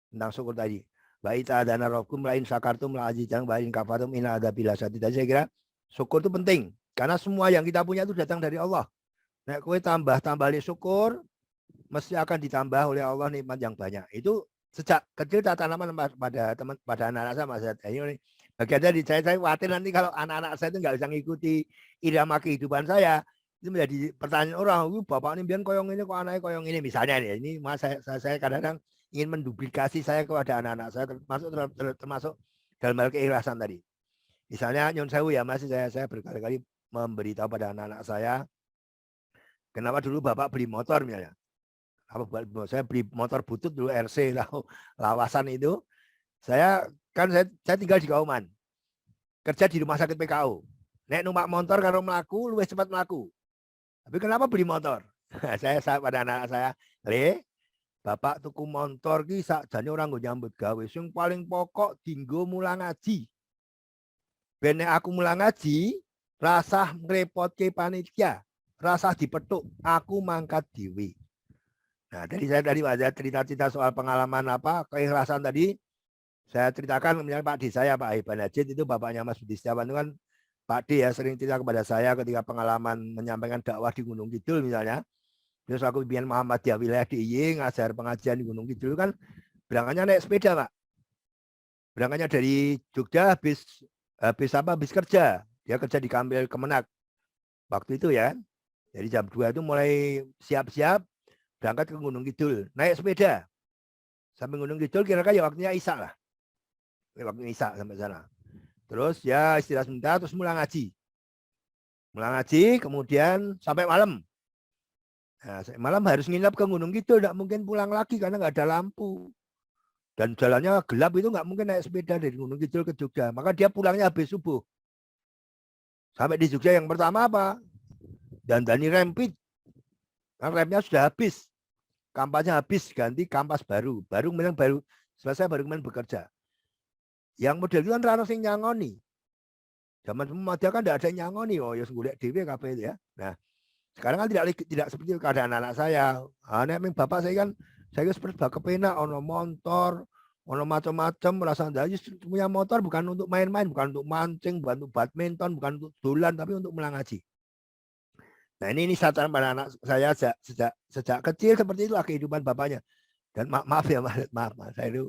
Speaker 3: Tentang syukur tadi. Baita dana rohkum lain sakartum la ajidang bain kafatum ina ada bila sati. Saya kira syukur itu penting karena semua yang kita punya itu datang dari Allah. Nek kowe tambah syukur mesti akan ditambah oleh Allah nikmat yang banyak. Itu sejak kecil tak tanaman pada anak-anak saya Mas. Ini bagian dari saya khawatir nanti kalau anak-anak saya itu nggak bisa ngikuti irama kehidupan saya, itu menjadi pertanyaan orang, bapak ini biar koyong ini kok anaknya koyong ini misalnya nih. Ini mas saya kadang-kadang ingin menduplikasi saya kepada anak-anak saya termasuk dalam hal keikhlasan tadi. Misalnya nyun sewu ya Mas, saya berkali-kali memberitahu pada anak-anak saya kenapa dulu Bapak beli motor misalnya. Saya beli motor butut dulu RC lawasan itu. Saya tinggal di Kauman. Kerja di rumah sakit PKU. Nek numpak motor karo mlaku luwih cepat mlaku. Tapi kenapa beli motor? saya pada anak saya, Le, bapak tuku motor ki sakjane orang nggo nyambut gawe. Sing paling pokok dinggo mulang ngaji. Ben aku mulang ngaji, rasah ngrepotke panitia, rasah dipethuk, aku mangkat dhewe. Nah, saya tadi ada cerita-cerita soal pengalaman apa keikhlasan tadi. Saya ceritakan misalnya Pak D saya, Pak Iban Ajid, itu bapaknya Mas Budi Setiawan itu kan Pak D ya sering cerita kepada saya ketika pengalaman menyampaikan dakwah di Gunung Kidul misalnya. Terus aku pimpinan Muhammadiyah wilayah DIY ngajar pengajian di Gunung Kidul kan berangkatnya naik sepeda, Pak. Berangkatnya dari Jogja habis kerja. Dia kerja di Kambil Kemenak. Waktu itu ya. Jadi jam 2 itu mulai siap-siap berangkat ke Gunung Kidul, naik sepeda. Sampai Gunung Kidul kira-kira ya waktunya Isya lah. Waktunya Isya sampai sana. Terus ya istirahat sebentar terus mulang ngaji. Mulang ngaji kemudian sampai malam. Nah, malam harus nginap ke Gunung Kidul, tidak mungkin pulang lagi karena nggak ada lampu. Dan jalannya gelap itu nggak mungkin naik sepeda dari Gunung Kidul ke Jogja. Maka dia pulangnya habis subuh. Sampai di Jogja yang pertama apa? Dandani rempit. Karena remnya sudah habis. Kampasnya habis, ganti kampas baru. Baru selesai baru kemudian bekerja. Yang model itu kan rano sing nyangoni. Zaman Muhammadiyah kan tidak ada yang nyangoni. Oh ya golek dhewe kabeh itu ya. Nah, sekarang kan tidak seperti keadaan anak saya. Anak bapak saya kan saya seperti kepenak ono motor, ono macam-macam merasa punya motor bukan untuk main-main, bukan untuk mancing, bukan untuk badminton, bukan untuk dolan, tapi untuk mulang ngaji. Nah ini saran pada anak saya sejak kecil seperti itulah kehidupan bapaknya. Dan maaf ya maaf saya itu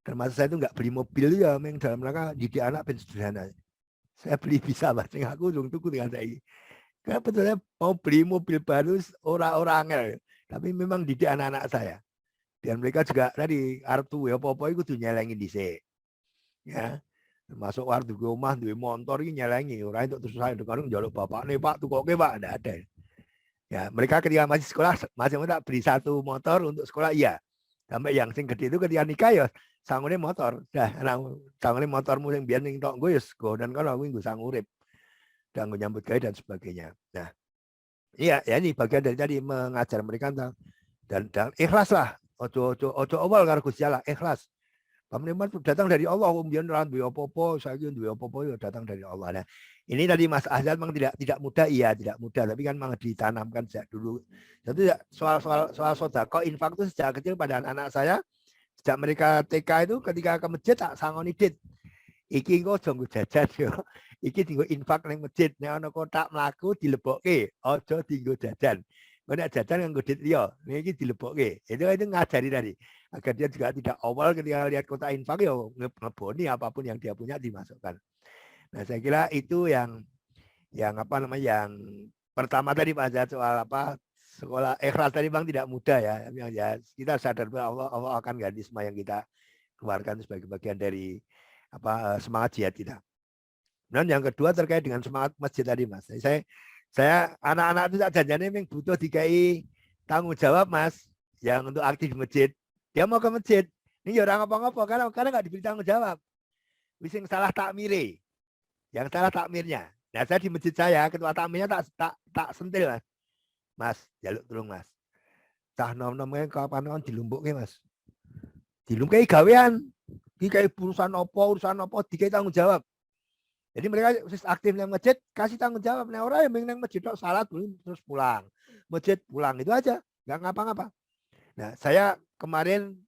Speaker 3: termasuk saya itu nggak beli mobil ya, memang dalam rangka didik anak ben sederhana. Saya beli bisa mas, aku tuku dengan saya. Karena betulnya mau beli mobil baru orang-orang angel, tapi memang didik anak-anak saya. Dan mereka juga tadi artu ya apa-apa itu tuh nyelengin dhisik. Ya. Masuk warung di rumah duwe motor iki nyelengi ora entuk terus saya kadang njaluk bapakne Pak tukoke Pak ndak ada. Ya, mereka ketika masih sekolah masih tak beli satu motor untuk sekolah iya. Sampai yang sing gede itu ketika nikah ya sangune motor. Dah sangune motormu sing biyen ning tok nggo ya sego dan kalau aku nggo sang urip. Dan nyambut gawe dan sebagainya. Nah, iya ya ini bagian dari tadi mengajar mereka dan ikhlas lah. Ojo awal karo Gusti Allah, ikhlas. Pemerintahan datang dari Allah, kemudian duwe apa-apa, saya duwe apa-apa ya datang dari Allah. Nah, ini tadi Mas Azhar memang tidak mudah, iya tidak mudah, tapi kan memang ditanamkan sejak dulu. Jadi soal sedekah infak itu sejak kecil pada anak-anak saya, sejak mereka TK itu ketika ke masjid tak sangoni dit. Iki engko aja nggo jajan yo. Iki dienggo infak ning masjid, nek ana kotak mlaku dilebokke, aja dienggo jajan. Nek jajan nganggo dit liya, niki dilebokke. Itu ngajari tadi. Agar dia juga tidak awal ketika lihat kotak infak ya ngeboni apapun yang dia punya dimasukkan. Nah, saya kira itu yang apa namanya yang pertama tadi Pak Azhar soal apa sekolah ikhlas tadi Bang tidak mudah ya. Ya kita sadar bahwa Allah akan ganti semua yang kita keluarkan sebagai bagian dari apa semangat jihad kita. Dan yang kedua terkait dengan semangat masjid tadi Mas. Saya anak-anak itu tak janjane memang butuh dikai tanggung jawab Mas yang untuk aktif di masjid. Dia mau ke masjid. Ini ya orang apa-apa karena nggak diberi tanggung jawab. Wis sing salah takmire. Yang salah takmirnya. Nah, saya di masjid saya ketua takmirnya tak sentil Mas. Mas, jaluk tolong Mas. Cah nom-nom kapan dilumpukke Mas. Dilumpukke gawean. Dikai urusan apa dikai tanggung jawab. Jadi mereka aktif di masjid kasih tanggung jawab. Nah, orang yang nang masjid tok salat terus pulang. Masjid pulang itu aja, nggak ngapa-ngapa. Nah, saya kemarin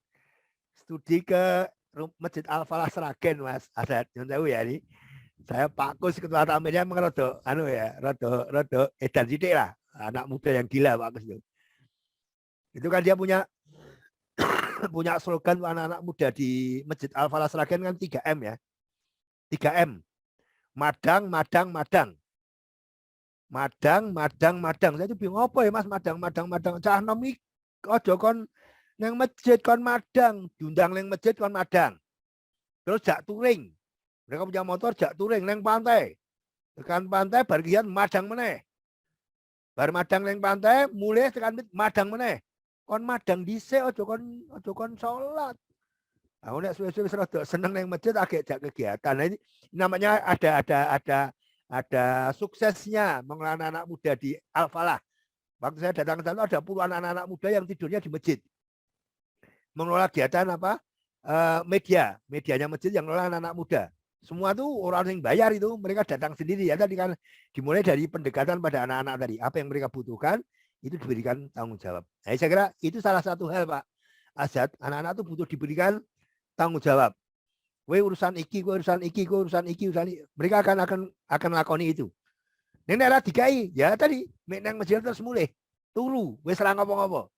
Speaker 3: studi ke Masjid Al-Falah Sragen Mas Azhar, yang tahu ya ini. Saya Pak Kus ketua tamirnya mengerodok rada edan sithik lah, anak muda yang gila Pak Kus itu. Itu kan dia punya slogan anak-anak muda di Masjid Al-Falah Sragen kan 3M ya. 3M. Madang. Saya itu bingung apa ya Mas madang. Cah nom iki aja kon nang masjid kon madang, diundang nang masjid kon madang. Terus jak touring. Mereka punya motor jak touring nang pantai. Tekan pantai bar kian madang meneh. Bar madang nang pantai, mulai tekan madang meneh. Kon madang dhisik aja kon salat. Aku nek suwe-suwe rada seneng nang masjid agak jak kegiatan. Nah, ini namanya ada suksesnya mengelola anak muda di Al-Falah. Waktu saya datang ke sana ada puluhan anak-anak muda yang tidurnya di masjid. Mengelola kegiatan apa? Medianya masjid yang mengelola anak-anak muda. Semua tuh orang yang bayar itu, mereka datang sendiri ya tadi kan, dimulai dari pendekatan pada anak-anak tadi. Apa yang mereka butuhkan itu diberikan tanggung jawab. Nah, saya kira itu salah satu hal Pak Azad, anak-anak tuh butuh diberikan tanggung jawab. Kowe urusan iki, urusan iki. Mereka akan lakoni itu. Nek ora dikai, ya tadi nang masjid terus mulih turu, wis ora ngopo-ngopo.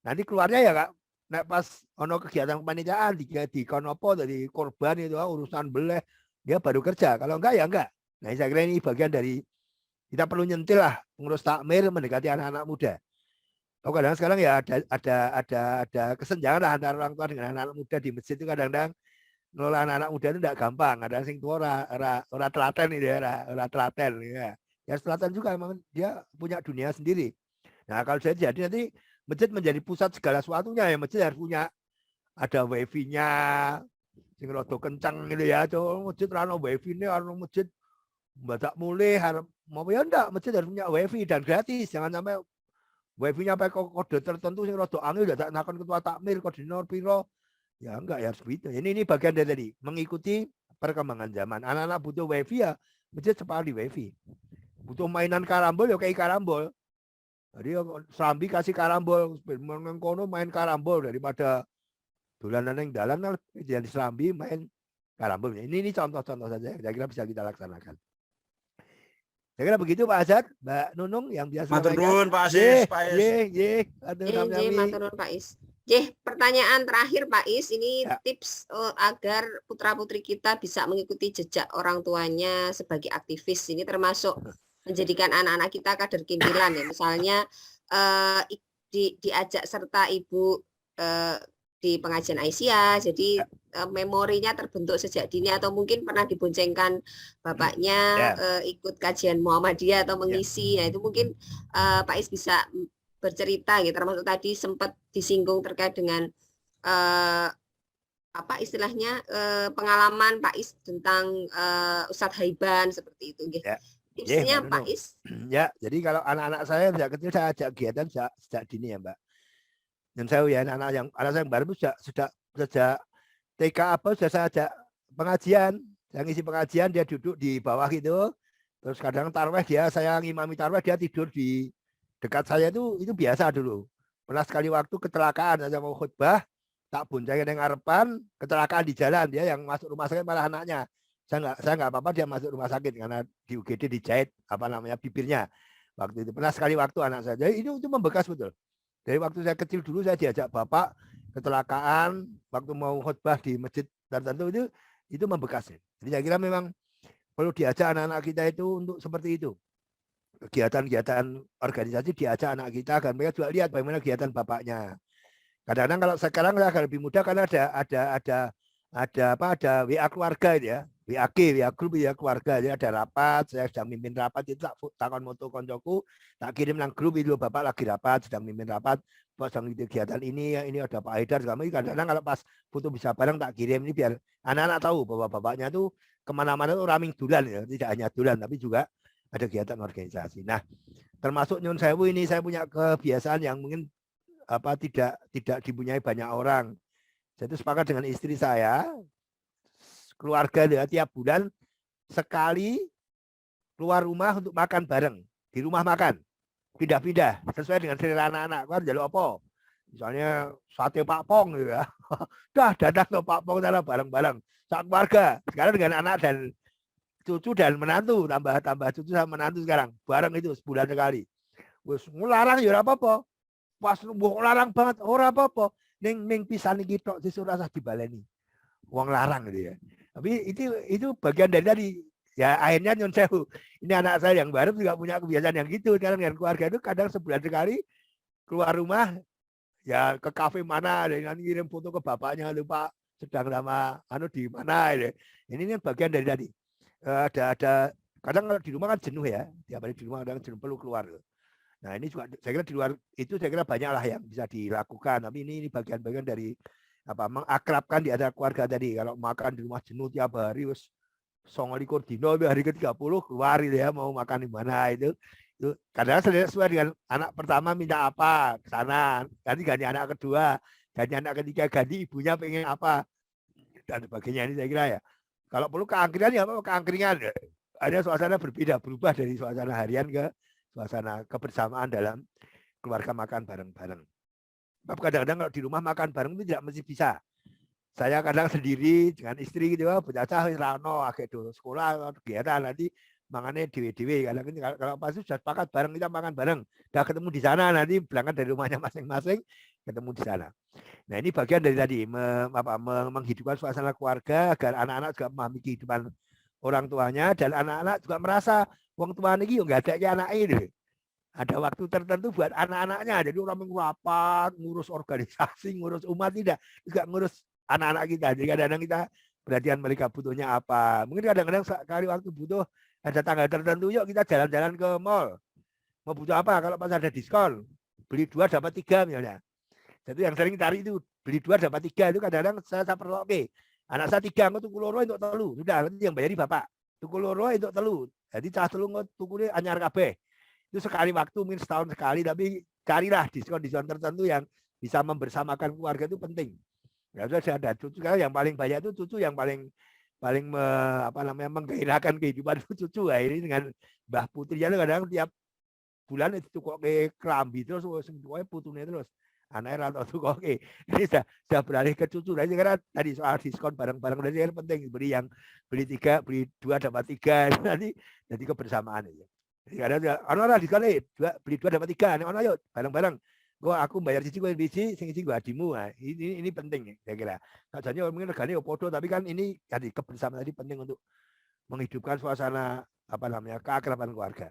Speaker 3: Nanti keluarnya ya Kak, nek pas ono kegiatan kepanitiaan di konopo dari korban itu urusan beleh, dia baru kerja. Kalau enggak ya enggak. Nah, saya kira ini bagian dari kita perlu nyentil lah pengurus takmir mendekati anak-anak muda. Oh, kadang sekarang ya ada kesenjangan lah antara orang tua dengan anak-anak muda di masjid itu kadang-kadang ngelola anak-anak muda itu enggak gampang. Ada sing tua ora telaten itu ya, ora telaten ya. Ya selatan juga memang dia punya dunia sendiri. Nah kalau saya jadi nanti masjid menjadi pusat segala sesuatunya ya, masjid harus punya ada wifi-nya, sing rada kencang gitu ya. Masjid rano wifi-nya, rano masjid batak mulih, mau ya enggak, masjid harus punya wifi dan gratis. Jangan sampai wifi-nya pakai kode tertentu sing rada angel tak nakon ketua takmir koordinator piro. Ya enggak ya harus begitu. Ini bagian dari tadi mengikuti perkembangan zaman. Anak-anak butuh wifi ya, masjid cepat di wifi. Butuh mainan karambol ya kayak karambol. Jadi Serambi kasih karambol, mengkono main karambol daripada dolanan yang dalan jadi Serambi main karambol. Ini contoh-contoh saja. Saya kira bisa kita laksanakan. Saya kira begitu Pak Azad, Mbak Nunung yang biasa.
Speaker 4: Matur nuwun Pak Is.
Speaker 1: Matur nuwun Pak Is. Pertanyaan terakhir Pak Is, ini ya. Tips agar putra-putri kita bisa mengikuti jejak orang tuanya sebagai aktivis. Ini termasuk menjadikan anak-anak kita kader kintilan ya. Misalnya diajak serta ibu di pengajian Aisyah, jadi memorinya terbentuk sejak dini atau mungkin pernah diboncengkan bapaknya ikut kajian Muhammadiyah atau mengisi. Nah itu mungkin Pak Is bisa bercerita gitu, termasuk tadi sempat disinggung terkait dengan apa istilahnya pengalaman Pak Is tentang Ustadz Haiban seperti itu gitu. Tipsnya Pak Is.
Speaker 3: Ya, jadi kalau anak-anak saya sejak kecil saya ajak kegiatan sejak dini ya Mbak. Dan saya ya anak saya yang baru sudah sejak TK apa sudah saya ajak pengajian. Saya ngisi pengajian, dia duduk di bawah gitu. Terus kadang tarweh saya ngimami tarweh, dia tidur di dekat saya itu biasa dulu. Pernah sekali waktu kecelakaan, saya mau khutbah, tak boncengin yang ngarepan, kecelakaan di jalan, dia yang masuk rumah sakit malah anaknya. Saya nggak apa-apa dia masuk rumah sakit karena di UGD dijahit bibirnya. Waktu itu pernah sekali waktu anak saya. Jadi itu membekas betul. Dari waktu saya kecil dulu saya diajak bapak kecelakaan waktu mau khutbah di masjid tertentu itu membekas. Jadi saya kira memang perlu diajak anak-anak kita itu untuk seperti itu. Kegiatan-kegiatan organisasi diajak anak kita agar mereka juga lihat bagaimana kegiatan bapaknya. Kadang-kadang kalau sekarang agak lebih mudah karena ada WA keluarga itu ya. WA grup ya keluarga, jadi ada rapat, saya sedang mimpin rapat itu takon moto koncoku, tak kirim nang grup itu bapak lagi rapat, sedang mimpin rapat, sedang kegiatan ini ada Pak Haidar, kadang-kadang kalau pas foto bisa bareng tak kirim ini biar anak-anak tahu bahwa bapaknya tuh kemana-mana tuh raming dulan ya, tidak hanya dulan tapi juga ada kegiatan organisasi. Nah, termasuk Nyun Sewu ini saya punya kebiasaan yang mungkin tidak dipunyai banyak orang. Saya itu sepakat dengan istri saya, keluarga ya, tiap bulan sekali keluar rumah untuk makan bareng di rumah makan, pindah-pindah sesuai dengan selera anak-anak. Kan jalur apa? Misalnya sate Pak Pong gitu ya. Dah datang ke Pak Pong sana bareng-bareng sak keluarga. Sekarang dengan anak dan cucu dan menantu, tambah cucu sama menantu sekarang bareng itu sebulan sekali. Wis ngelarang ya ora apa-apa. Pas larang banget ora apa-apa. Ning pisan iki tok sesuk rasa dibaleni. Wong larang gitu ya. Tapi itu bagian dari tadi. Ya akhirnya Nyun Sewu. Ini anak saya yang baru juga punya kebiasaan yang gitu. Sekarang dengan keluarga itu kadang sebulan sekali keluar rumah ya ke kafe mana dengan ngirim foto ke bapaknya lupa sedang sama di mana ini. Ini bagian dari tadi. Ada kadang kalau di rumah kan jenuh ya. Tiap hari di rumah kadang jenuh perlu keluar. Nah ini juga saya kira di luar itu saya kira banyak lah yang bisa dilakukan. Tapi ini bagian-bagian dari mengakrabkan di antara keluarga tadi. Kalau makan di rumah jenuh tiap hari 29 dino hari ke-30 keluar gitu ya mau makan di mana Itu kadang sesuai dengan anak pertama minta apa ke sana, nanti ganti anak kedua, ganti anak ketiga, ganti ibunya pengen apa dan sebagainya. Ini saya kira ya. Kalau perlu keangkringan ya apa keangkringan. Ada suasana berbeda, berubah dari suasana harian ke suasana kebersamaan dalam keluarga makan bareng-bareng. Tapi kadang-kadang kalau di rumah makan bareng itu tidak mesti bisa. Saya kadang sendiri dengan istri gitu, bocah rano agak do sekolah kegiatan nanti mangannya dewe-dewe. Kalau pas sudah sepakat bareng kita makan bareng, udah ketemu di sana nanti berangkat dari rumahnya masing-masing ketemu di sana. Nah ini bagian dari tadi menghidupkan suasana keluarga agar anak-anak juga memahami kehidupan orang tuanya dan anak-anak juga merasa wong tua ini nggak ada anak ini. Ada waktu tertentu buat anak-anaknya. Jadi orang mengurapat, ngurus organisasi, ngurus umat tidak, juga ngurus anak-anak kita. Jadi kadang-kadang kita perhatian mereka butuhnya apa. Mungkin kadang-kadang sekali waktu butuh ada tanggal tertentu, yuk kita jalan-jalan ke mall. Mau butuh apa? Kalau pas ada diskon, beli 2 dapat 3 misalnya. Jadi yang sering cari itu beli 2 dapat 3 itu kadang-kadang saya perlu oke. Anak saya 3, aku tuku loro untuk telu. Sudah, nanti yang bayari bapak. Tuku loro untuk telu. Jadi cah telu tuku anyar kabeh. Itu sekali waktu mungkin setahun sekali, tapi carilah diskon-diskon tertentu yang bisa membersamakan keluarga itu penting. Ya sudah ada cucu yang paling banyak itu cucu yang paling menggairahkan kehidupan itu cucu. Ya, ini dengan Mbah Putri ya kadang tiap bulan itu kok ke kelambi terus pokoknya putune terus. Anaknya rata tuh oke. Ini sudah beralih ke cucu. Nah, karena tadi soal diskon bareng-bareng ini penting. Beli 3, beli 2 dapat 3 nanti jadi kebersamaan itu. Jadi ada orang diskon beli 2 dapat 3. Ono yuk bareng-bareng. Aku bayar cici gue biji, sing cici gue adimu. Nah, ini penting saya kira. Sajanya mungkin regane podo tapi kan ini tadi kebersamaan tadi penting untuk menghidupkan suasana keakraban keluarga.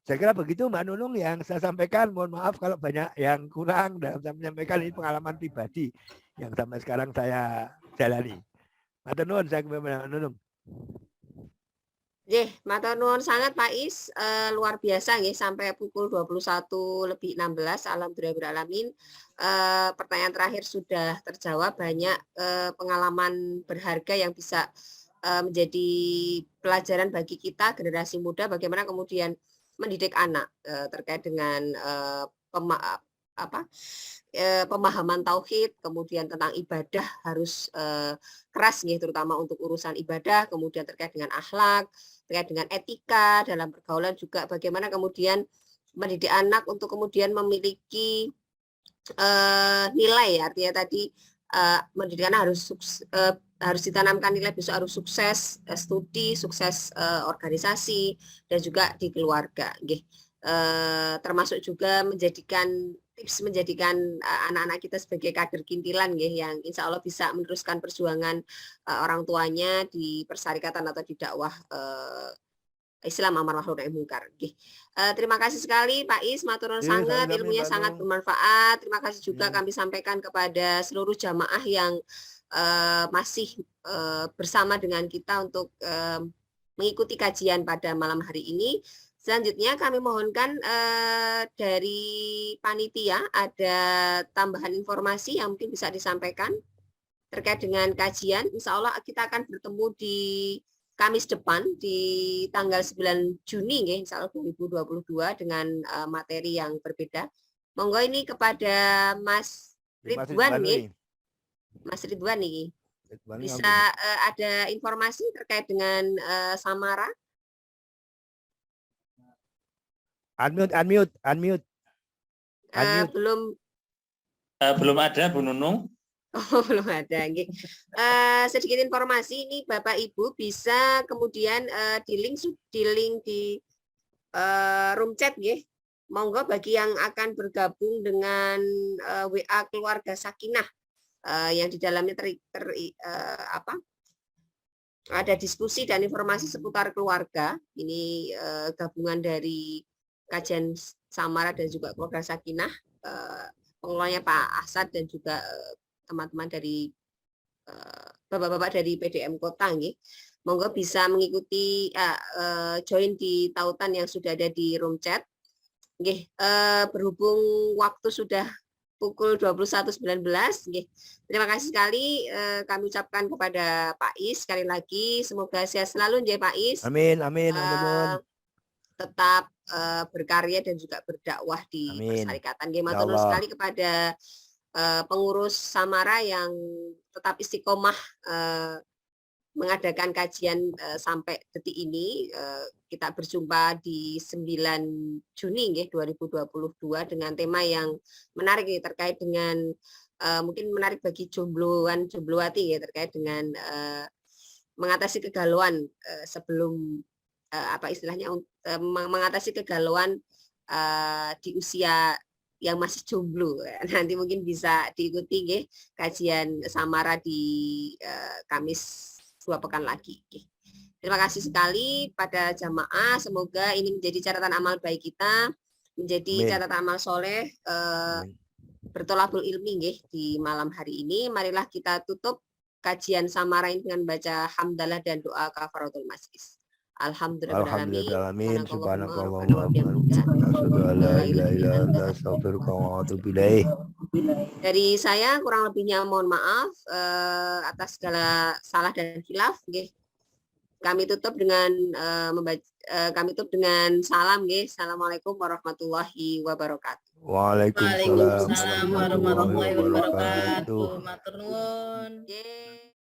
Speaker 3: Saya kira begitu Mbak Nunung yang saya sampaikan. Mohon maaf kalau banyak yang kurang dalam saya menyampaikan ini pengalaman pribadi yang sampai sekarang saya jalani. Matur nuwun saya Mbak Nunung.
Speaker 1: Matur nuwun sangat Pak Is, luar biasa nggih sampai pukul 21:16 alhamdulillahirabbil alamin. Pertanyaan terakhir sudah terjawab, banyak pengalaman berharga yang bisa menjadi pelajaran bagi kita generasi muda bagaimana kemudian mendidik anak terkait dengan pemahaman tauhid, kemudian tentang ibadah harus keras nih, terutama untuk urusan ibadah, kemudian terkait dengan akhlak, terkait dengan etika dalam pergaulan juga bagaimana kemudian mendidik anak untuk kemudian memiliki nilai, artinya tadi mendidik anak harus ditanamkan nilai besok harus sukses studi, sukses organisasi dan juga di keluarga. Termasuk juga menjadikan anak-anak kita sebagai kader kintilan yang insya Allah bisa meneruskan perjuangan orang tuanya di persyarikatan atau di dakwah Islam amar ma'ruf nahi munkar. Terima kasih sekali Pak Is, matur nuwun sangat, ilmunya sangat bermanfaat. Terima kasih juga kami sampaikan kepada seluruh jamaah yang masih bersama dengan kita untuk mengikuti kajian pada malam hari ini. Selanjutnya kami mohonkan dari panitia ada tambahan informasi yang mungkin bisa disampaikan terkait dengan kajian. Insya Allah kita akan bertemu di Kamis depan di tanggal 9 Juni insya Allah 2022 dengan materi yang berbeda. Monggo ini kepada Mas Ridwan Mas Ridwan nih. Bisa ada informasi terkait dengan Samara?
Speaker 3: Unmute.
Speaker 5: Belum ada Bu Nunung.
Speaker 1: Oh, belum ada. Sedikit informasi ini Bapak Ibu bisa kemudian di link di room chat Monggo bagi yang akan bergabung dengan WA keluarga Sakinah yang di dalamnya ada diskusi dan informasi seputar keluarga. Ini gabungan dari kajian Samara dan juga keluarga Sakinah, pengelolanya Pak Asad dan juga teman-teman dari bapak-bapak dari PDM Kota. Monggo bisa mengikuti join di tautan yang sudah ada di room chat. Berhubung waktu sudah pukul 21.19, terima kasih sekali kami ucapkan kepada Pak Is sekali lagi, semoga sehat selalu Pak Is.
Speaker 3: Amin.
Speaker 1: Tetap berkarya dan juga berdakwah di
Speaker 3: Amin.
Speaker 1: persyarikatan. Nggih,
Speaker 3: Ya
Speaker 1: matur nuwun
Speaker 3: Allah.
Speaker 1: sekali kepada pengurus Samara yang tetap istiqomah mengadakan kajian sampai detik ini. Kita berjumpa di 9 Juni nggih 2022 dengan tema yang menarik ya, terkait dengan mungkin menarik bagi jombloati ya, terkait dengan mengatasi kegalauan sebelum apa istilahnya mengatasi kegalauan di usia yang masih jomblo. Nanti mungkin bisa diikuti nggih kajian Samara di Kamis 2 pekan lagi. Terima kasih sekali pada jamaah. Semoga ini menjadi catatan amal baik kita, menjadi
Speaker 3: Amin.
Speaker 1: catatan amal soleh
Speaker 3: Amin.
Speaker 1: bertolabul ilmi nggih di malam hari ini. Marilah kita tutup kajian Samara ini dengan baca hamdalah dan doa kafaratul majlis.
Speaker 3: Alhamdulillahirrahmanirrahim.
Speaker 1: Subhanakallahumma
Speaker 3: Subhanakallahumma
Speaker 1: rabbana wa bihamdika.
Speaker 3: asyhadu an la ilaha illa anta astaghfiruka wa atubu ilaik.
Speaker 1: Dari saya kurang lebihnya mohon maaf atas segala salah dan khilaf nggih. Kami tutup dengan kami tutup dengan salam nggih. Assalamualaikum warahmatullahi wabarakatuh.
Speaker 3: Waalaikumsalam
Speaker 6: Waalaikumsalam warahmatullahi
Speaker 3: warahmatullahi
Speaker 6: wabarakatuh.
Speaker 3: wabarakatuh.
Speaker 6: Matur nuwun.
Speaker 1: Nggih.